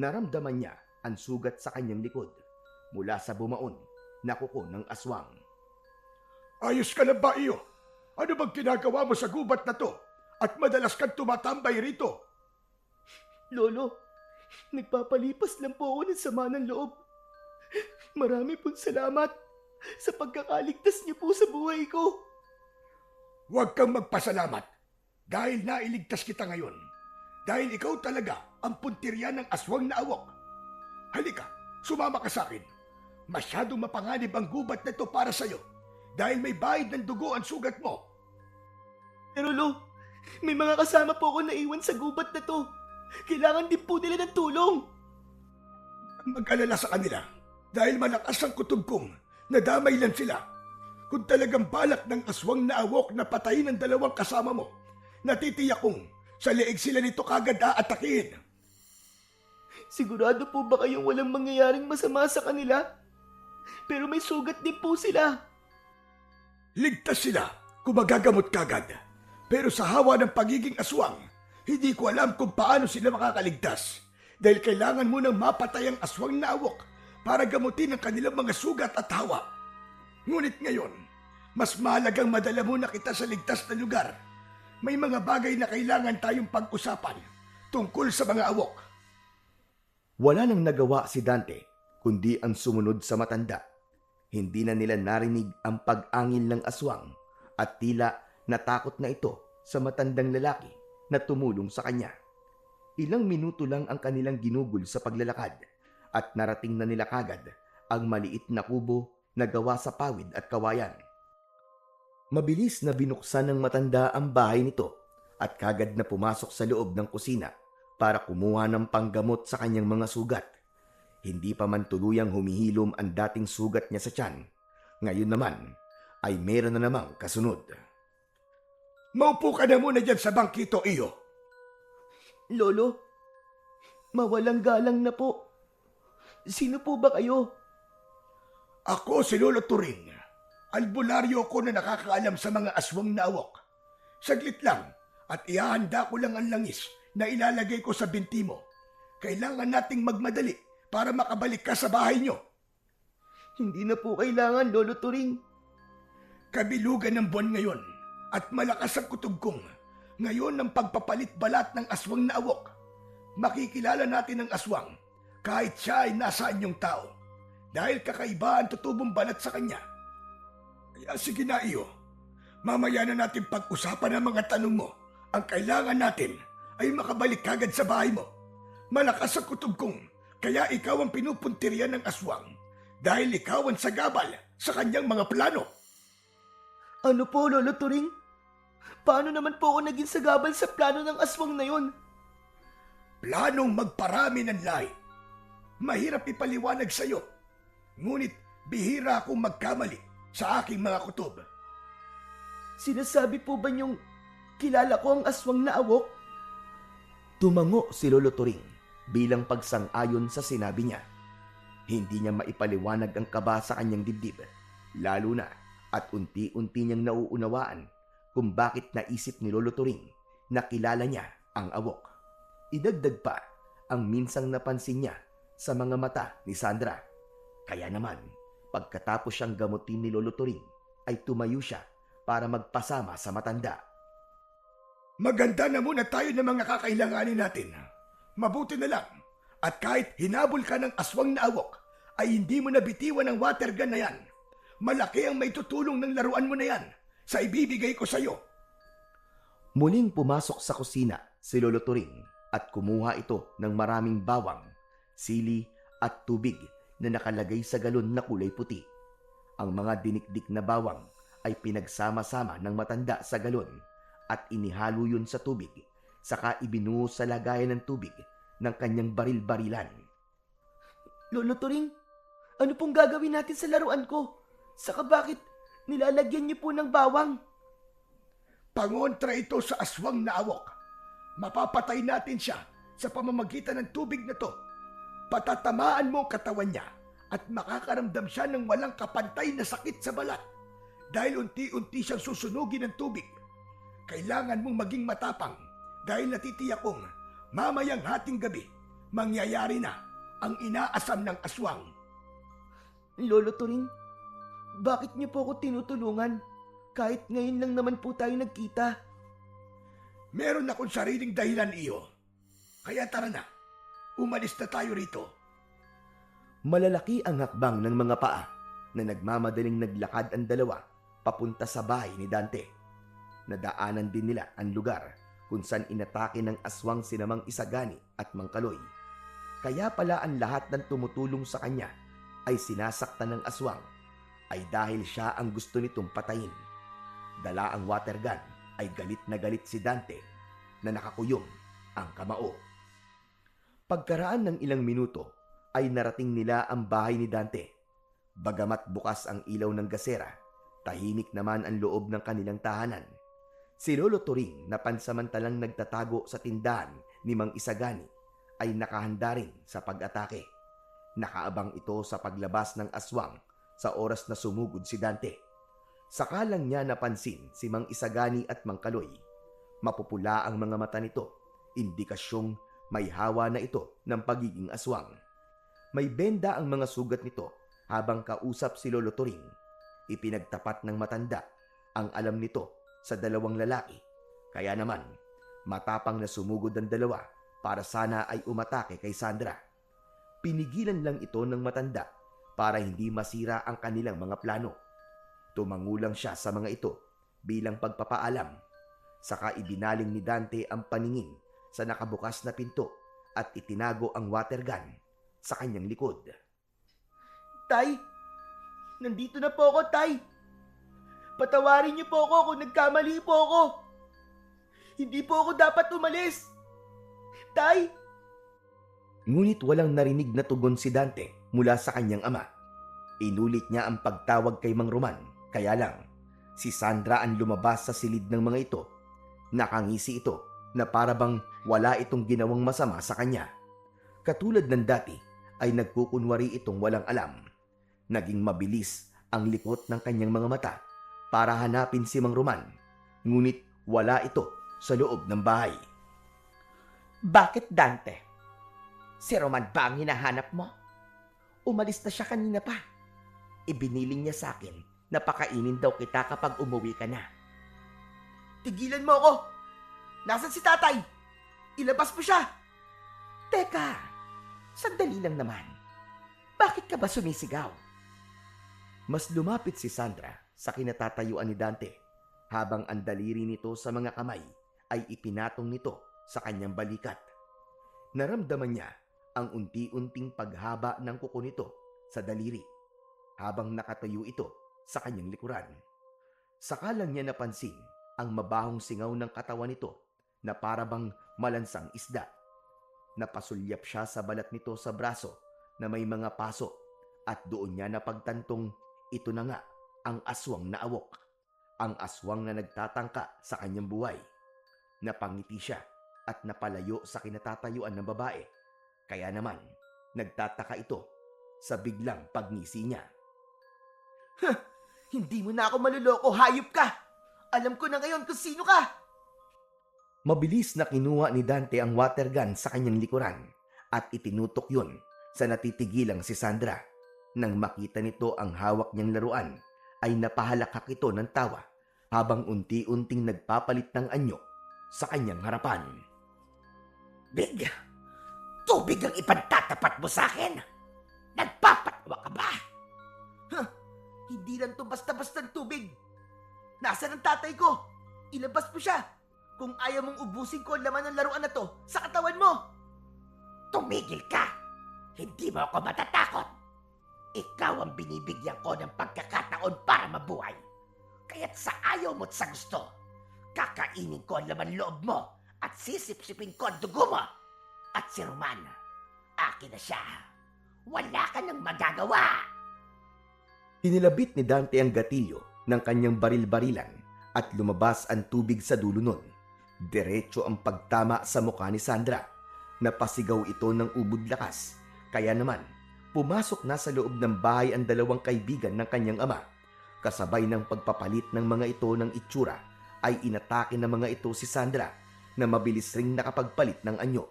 Naramdaman niya ang sugat sa kanyang likod mula sa bumaon na kuko ng aswang. Ayos ka na ba iyo? Ano bang ginagawa mo sa gubat na to? At madalas kang tumatambay rito? Lolo, nagpapalipas lang po ako ng sama ng loob. Marami pong salamat sa pagkakaligtas niyo po sa buhay ko. Huwag kang magpasalamat dahil nailigtas kita ngayon. Dahil ikaw talaga ang puntirya ng aswang na awok. Halika, sumama ka sa akin. Masyadong mapanganib ang gubat na ito para sa'yo dahil may bahid ng dugo ang sugat mo. Pero Lo, may mga kasama po ako naiwan sa gubat na to. Kailangan din po nila ng tulong. Mag-alala sa kanila dahil malakas ang kutob kong nadamay lang sila. Kung talagang balak ng aswang na awok na patayin ang dalawang kasama mo, natitiyak kong sa leeg sila nito kagad aatakihin. Sigurado po ba kayong walang mangyayaring masama sa kanila? Pero may sugat din po sila. Ligtas sila kung magagamot kagad. Pero sa hawa ng pagiging aswang, hindi ko alam kung paano sila makakaligtas. Dahil kailangan mo nang mapatay ang aswang na awok para gamutin ang kanilang mga sugat at hawa. Ngunit ngayon, Mas mahalagang madala muna kita sa ligtas na lugar. May mga bagay na kailangan tayong pag-usapan tungkol sa mga awok. Wala nang nagawa si Dante kundi ang sumunod sa matanda. Hindi na nila narinig ang pag-angil ng aswang at tila natakot na ito sa matandang lalaki na tumulong sa kanya. Ilang minuto lang ang kanilang ginugol sa paglalakad at narating na nila kagad ang maliit na kubo na gawa sa pawid at kawayan. Mabilis na binuksan ng matanda ang bahay nito at kagad na pumasok sa loob ng kusina para kumuha ng panggamot sa kanyang mga sugat. Hindi pa man tuluyang humihilom ang dating sugat niya sa tiyan. Ngayon naman ay meron na namang kasunod. Maupo ka na muna dyan sa bangkito, iyo. Lolo, mawalang galang na po. Sino po ba kayo? Ako si Lolo Turing. Albularyo ko na nakakaalam sa mga aswang na awok. Saglit lang at ihahanda ko lang ang langis na ilalagay ko sa binti mo. Kailangan nating magmadali para makabalik ka sa bahay nyo. Hindi na po kailangan, Lolo Turing. Kabilugan ng buwan ngayon at malakas ang kutob kong. Ngayon ang pagpapalit balat ng aswang na awok. Makikilala natin ang aswang kahit siya ay nasa anyong tao. Dahil kakaiba ang tutubong balat sa kanya. Kaya sige na iyo, mamaya na natin pag-usapan ang mga tanong mo. Ang kailangan natin ay makabalik kagad sa bahay mo. Malakas ang kutob kong, kaya ikaw ang pinupuntiryan ng aswang. Dahil ikaw ang sagabal sa kanyang mga plano. Ano po, Lolo Turing? Paano naman po ako naging sagabal sa plano ng aswang na yon? Planong magparami ng lahi. Mahirap ipaliwanag sa iyo. Ngunit bihira akong magkamali sa aking mga kutob. Sinasabi po ba niyong kilala ko ang aswang na awok? Tumango si Lolo Turing bilang pagsang-ayon sa sinabi niya. Hindi niya maipaliwanag ang kaba sa kanyang dibdib, lalo na at unti-unti niyang nauunawaan kung bakit naisip ni Lolo Turing na kilala niya ang awok. Idagdag pa ang minsang napansin niya sa mga mata ni Sandra. Kaya naman, pagkatapos siyang gamutin ni Lolo Turing, ay tumayo siya para magpasama sa matanda. Maganda na muna tayo ng mga kakailanganin natin. Mabuti na lang. At kahit hinabol ka ng aswang na awok, ay hindi mo nabitiwan ang water gun na yan. Malaki ang may tutulong ng laruan mo na yan sa ibibigay ko sa iyo. Muling pumasok sa kusina si Lolo Turing at kumuha ito ng maraming bawang, sili at tubig na nakalagay sa galon na kulay puti. Ang mga dinikdik na bawang ay pinagsama-sama ng matanda sa galon at inihalo yun sa tubig, saka ibinuo sa lagayan ng tubig ng kanyang baril-barilan. Lolo Turing, ano pong gagawin natin sa laruan ko? Saka bakit nilalagyan niyo po ng bawang? Pangontra ito sa aswang na awok. Mapapatay natin siya sa pamamagitan ng tubig na to. Patatamaan mo ang katawan niya at makakaramdam siya ng walang kapantay na sakit sa balat dahil unti-unti siyang susunugin ng tubig. Kailangan mong maging matapang dahil natitiyak kong mamayang hating gabi mangyayari na ang inaasam ng aswang. Lolo Turing, bakit niyo po ako tinutulungan? Kahit ngayon lang naman po tayo nagkita. Meron akong sariling dahilan iyo. Kaya tara na, umalis na tayo rito. Malalaki ang hakbang ng mga paa na nagmamadaling naglakad ang dalawa papunta sa bahay ni Dante. Nadaanan din nila ang lugar kung saan inatake ng aswang sinamang Isagani at Mangkaloy. Kaya pala ang lahat ng tumutulong sa kanya ay sinasaktan ng aswang ay dahil siya ang gusto nitong patayin. Dala ang water gun ay galit na galit si Dante na nakakuyong ang kamao. Pagkaraan ng ilang minuto ay narating nila ang bahay ni Dante. Bagamat bukas ang ilaw ng gasera, tahimik naman ang loob ng kanilang tahanan. Si Lolo Turing na pansamantalang nagtatago sa tindahan ni Mang Isagani ay nakahanda rin sa pag-atake. Nakaabang ito sa paglabas ng aswang sa oras na sumugod si Dante. Sakalang niya napansin si Mang Isagani at Mang Kaloy. Mapupula ang mga mata nito, indikasyong may hawa na ito ng pagiging aswang. May benda ang mga sugat nito habang kausap si Lolo Turing. ipinagtapat ng matanda ang alam nito sa dalawang lalaki. Kaya naman, matapang na sumugod ang dalawa para sana ay umatake kay Sandra. Pinigilan lang ito ng matanda para hindi masira ang kanilang mga plano. Tumangulang siya sa mga ito bilang pagpapaalam. Saka ibinaling ni Dante ang paningin sa nakabukas na pinto at itinago ang water gun sa kanyang likod. Tay, nandito na po ako, Tay. Patawarin niyo po ako kung nagkamali po ako. Hindi po ako dapat umalis. Tay! Ngunit walang narinig na tugon si Dante mula sa kanyang ama. Inulit niya ang pagtawag kay Mang Roman, kaya lang si Sandra ang lumabas sa silid ng mga ito. Nakangisi ito na para bang wala itong ginawang masama sa kanya. Katulad ng dati ay nagkukunwari itong walang alam. Naging mabilis ang likot ng kanyang mga mata para hanapin si Mang Roman, ngunit wala ito sa loob ng bahay. Bakit, Dante? Si Roman ba ang hinahanap mo? Umalis na siya kanina pa. Ibiniling niya sa akin na pakainin daw kita kapag umuwi ka na. Tigilan mo ako! Nasaan si tatay? Ilabas mo siya! Teka, sandali lang naman. Bakit ka ba sumisigaw? Mas lumapit si Sandra sa kinatatayuan ni Dante habang ang daliri nito sa mga kamay ay ipinatong nito sa kanyang balikat. Naramdaman niya ang unti-unting paghaba ng kuko nito sa daliri habang nakatayo ito sa kanyang likuran. Saka lang niya napansin ang mabahong singaw ng katawan nito na parabang malansang isda. Napasulyap siya sa balat nito sa braso na may mga paso at doon niya napagtantong ito na nga ang aswang na awok. Ang aswang na nagtatangka sa kanyang buhay. Napangiti siya at napalayo sa kinatatayuan ng babae. Kaya naman, nagtataka ito sa biglang pagngisi niya. Hindi mo na ako maluloko, hayop ka! Alam ko na ngayon kung sino ka! Mabilis na kinuha ni Dante ang water gun sa kanyang likuran at itinutok yun sa natitigilang si Sandra. Nang makita nito ang hawak niyang laruan, ay napahalakak ito ng tawa habang unti-unting nagpapalit ng anyo sa kanyang harapan. Big, tubig ang ipagtatapat mo sa akin. Nagpapatawa ka ba? Hindi lang to basta-bastang tubig. Nasaan ang tatay ko? Ilabas mo siya. Kung ayaw mong ubusin ko ang laman ng laruan na to sa katawan mo. Tumigil ka. Hindi mo ako matatakot. Ikaw ang binibigyan ko ng pagkakataon para mabuhay. Kaya't sa ayaw mo't sa gusto, kakainin ko ang laman loob mo at sisipsipin ko ang dugo mo. At si Roman, akin na siya. Wala ka nang magagawa. Hinilabit ni Dante ang gatilyo ng kanyang baril-barilan at lumabas ang tubig sa dulo nun. Diretso ang pagtama sa mukha ni Sandra. Napasigaw ito ng ubod lakas. Kaya naman, pumasok na sa loob ng bahay ang dalawang kaibigan ng kanyang ama. Kasabay ng pagpapalit ng mga ito ng itsura, ay inatake ng mga ito si Sandra na mabilis ring nakapagpalit ng anyo.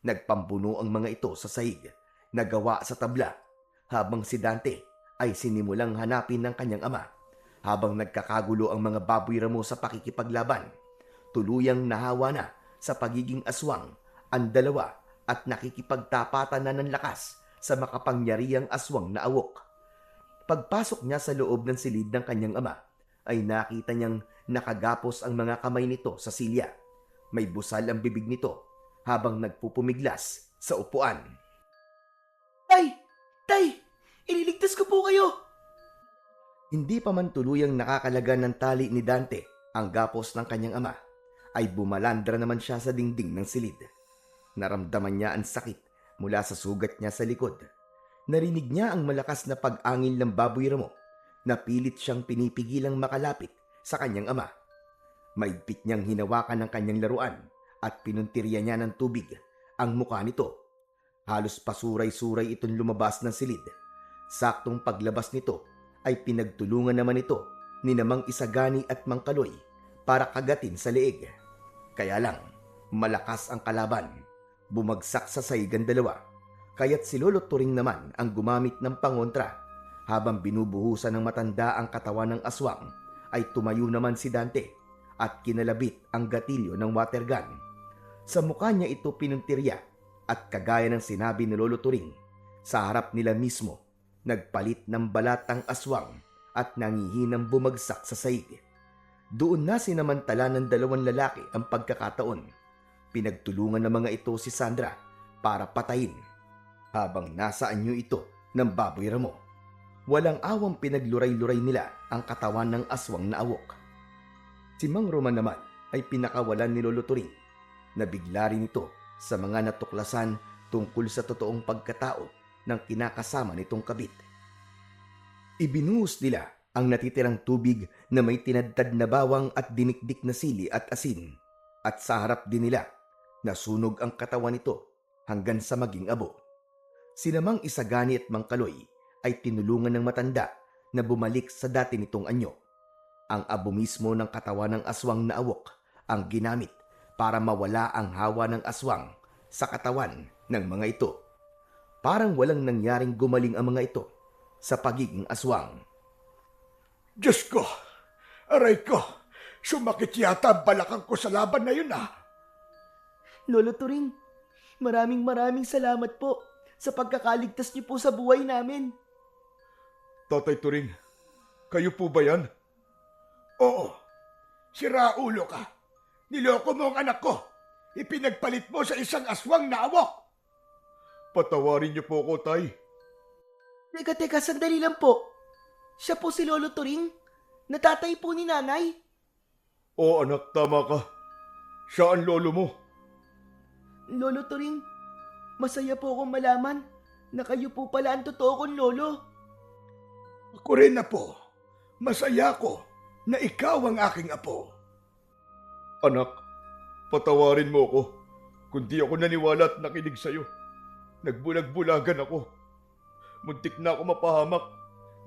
Nagpambuno ang mga ito sa sahig, nagawa sa tabla, habang si Dante ay sinimulang hanapin ng kanyang ama. Habang nagkakagulo ang mga baboy ramo sa pakikipaglaban, tuluyang nahawa na sa pagiging aswang ang dalawa at nakikipagtapatan na ng lakas sa makapangyarihang aswang na awok. Pagpasok niya sa loob ng silid ng kanyang ama, ay nakita niyang nakagapos ang mga kamay nito sa silya. May busal ang bibig nito habang nagpupumiglas sa upuan. Tay! Tay! Ililigtas ko po kayo! Hindi pa man tuluyang nakakalagan ng tali ni Dante ang gapos ng kanyang ama, ay bumalandra naman siya sa dingding ng silid. Naramdaman niya ang sakit mula sa sugat niya sa likod. Narinig niya ang malakas na pag-angil ng baboy ramo na pilit siyang pinipigilang makalapit sa kanyang ama. Maigpit niyang hinawakan ang kanyang laruan at pinuntirya niya ng tubig ang mukha nito. Halos pasuray-suray itong lumabas ng silid. Saktong paglabas nito ay pinagtulungan naman ito ni Namang Isagani at Mang Kaloy para kagatin sa leeg. Kaya lang, malakas ang kalaban. Bumagsak sa sahig ang dalawa. Kaya't si Lolo Turing naman ang gumamit ng pangontra Habang binubuhusan ng matanda ang katawan ng aswang, ay tumayo naman si Dante at kinalabit ang gatilyo ng water gun. Sa mukha niya ito pinuntirya at kagaya ng sinabi ni Lolo Turing, sa harap nila mismo, nagpalit ng balat ang aswang at nangihinang bumagsak sa saig. Doon na sinamantala ng dalawang lalaki ang pagkakataon. Pinagtulungan ng mga ito si Sandra para patayin. Habang nasa anyo ito ng baboy ramo, walang awang pinagluray-luray nila ang katawan ng aswang na awok. Si Mang Roman naman ay pinakawalan ni Lolo Turing. Nabigla rin ito sa mga natuklasan tungkol sa totoong pagkatao ng kinakasama nitong kabit. Ibinuhos nila ang natitirang tubig na may tinadtad na bawang at dinikdik na sili at asin, at sa harap din nila nasunog ang katawan nito hanggang sa maging abo. Sinamang Isagani at Mang Kaloy ay tinulungan ng matanda na bumalik sa dati nitong anyo. Ang abo mismo ng katawan ng aswang na awok ang ginamit para mawala ang hawa ng aswang sa katawan ng mga ito. Parang walang nangyaring gumaling ang mga ito sa pagiging aswang. Diyos ko! Aray ko! Sumakit yata ang balakang ko sa laban na yun Lolo Turing, maraming salamat po sa pagkakaligtas niyo po sa buhay namin. Tatay Turing, kayo po ba yan? Oo. Siraulo ka. Niloko mo ang anak ko. Ipinagpalit mo sa isang aswang na awok. Patawarin niyo po ako, Tay. Teka, sandali lang po. Siya po si Lolo Turing, natatay po ni Nanay. Oo anak, tama ka. Siya ang lolo mo. Lolo Turing, masaya po akong malaman na kayo po pala ang totoo kong lolo. Ako rin na po. Masaya ko na ikaw ang aking apo. Anak, patawarin mo ako kung di ako naniwala at nakinig sa'yo. Nagbulag-bulagan ako. Muntik na ako mapahamak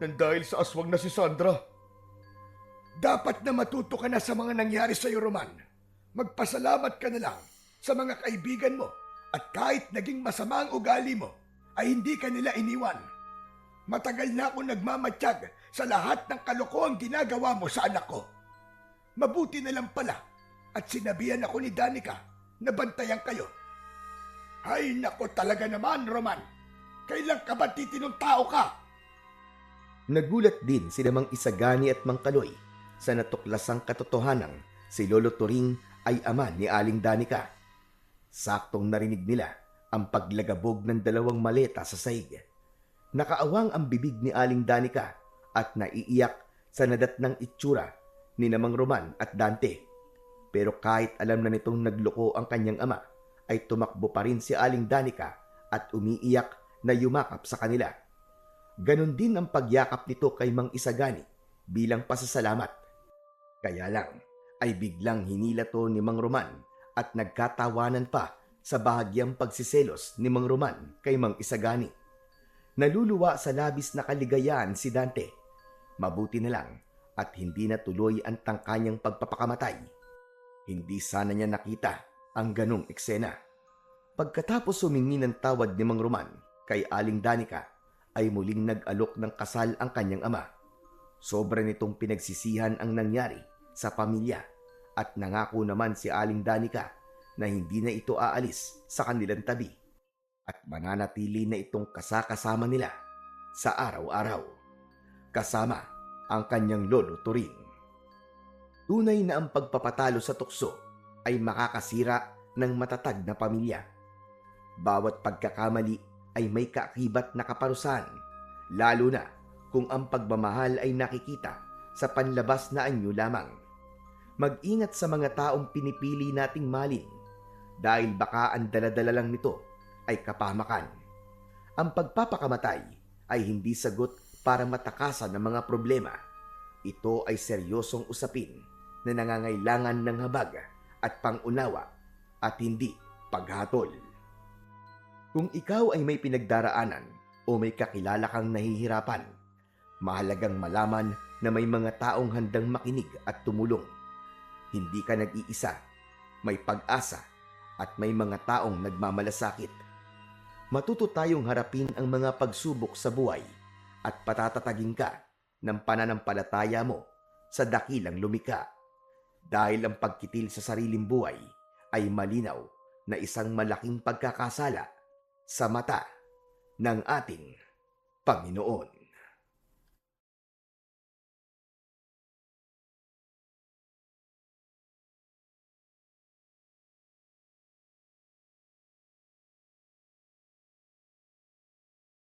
nang dahil sa aswang na si Sandra. Dapat na matuto ka na sa mga nangyari sa'yo, Roman. Magpasalamat ka na lang sa mga kaibigan mo at kahit naging masama ang ugali mo, ay hindi ka nila iniwan. Matagal na akong nagmamatsyag sa lahat ng kalokohang ginagawa mo sa anak ko. Mabuti na lang pala at sinabihan ako ni Danica na bantayan kayo. Ay nako talaga naman, Roman. Kailan ka ba titinong tao ka? Nagulat din si Mang Isagani at Mang Kaloy sa natuklasang katotohanang si Lolo Turing ay ama ni Aling Danica. Saktong narinig nila ang paglagabog ng dalawang maleta sa saig. Nakaawang ang bibig ni Aling Danica at naiiyak sa nadatnang itsura ni Mang Roman at Dante. Pero kahit alam na nitong nagloko ang kanyang ama, ay tumakbo pa rin si Aling Danica at umiiyak na yumakap sa kanila. Ganon din ang pagyakap nito kay Mang Isagani bilang pasasalamat. Kaya lang ay biglang hinila to ni Mang Roman at nagkatawanan pa sa bahagyang pagsiselos ni Mang Roman kay Mang Isagani. Naluluwa sa labis na kaligayahan si Dante. Mabuti na lang at hindi na tuloy ang tangkanyang pagpapakamatay. Hindi sana niya nakita ang ganong eksena. Pagkatapos humingi ng tawad ni Mang Roman kay Aling Danica, ay muling nag-alok ng kasal ang kanyang ama. Sobra nitong pinagsisihan ang nangyari sa pamilya at nangako naman si Aling Danica na hindi na ito aalis sa kanilang tabi at mananatili na itong kasakasama nila sa araw-araw. Kasama ang kanyang lolo Turing. Tunay na ang pagpapatalo sa tukso ay makakasira ng matatag na pamilya. Bawat pagkakamali ay may kaakibat na kaparusahan, lalo na kung ang pagmamahal ay nakikita sa panlabas na anyo lamang. Mag-ingat sa mga taong pinipili nating malin dahil baka ang daladala lang nito ay kapahamakan. Ang pagpapakamatay ay hindi sagot para matakasan ng mga problema. Ito ay seryosong usapin na nangangailangan ng habag at pangunawa at hindi paghatol. Kung ikaw ay may pinagdaraanan o may kakilala kang nahihirapan, mahalagang malaman na may mga taong handang makinig at tumulong. Hindi ka nag-iisa, may pag-asa at may mga taong nagmamalasakit. Matuto tayong harapin ang mga pagsubok sa buhay at patatatagin ka ng pananampalataya mo sa dakilang lumika. Dahil ang pagkitil sa sariling buhay ay malinaw na isang malaking pagkakasala sa mata ng ating Panginoon.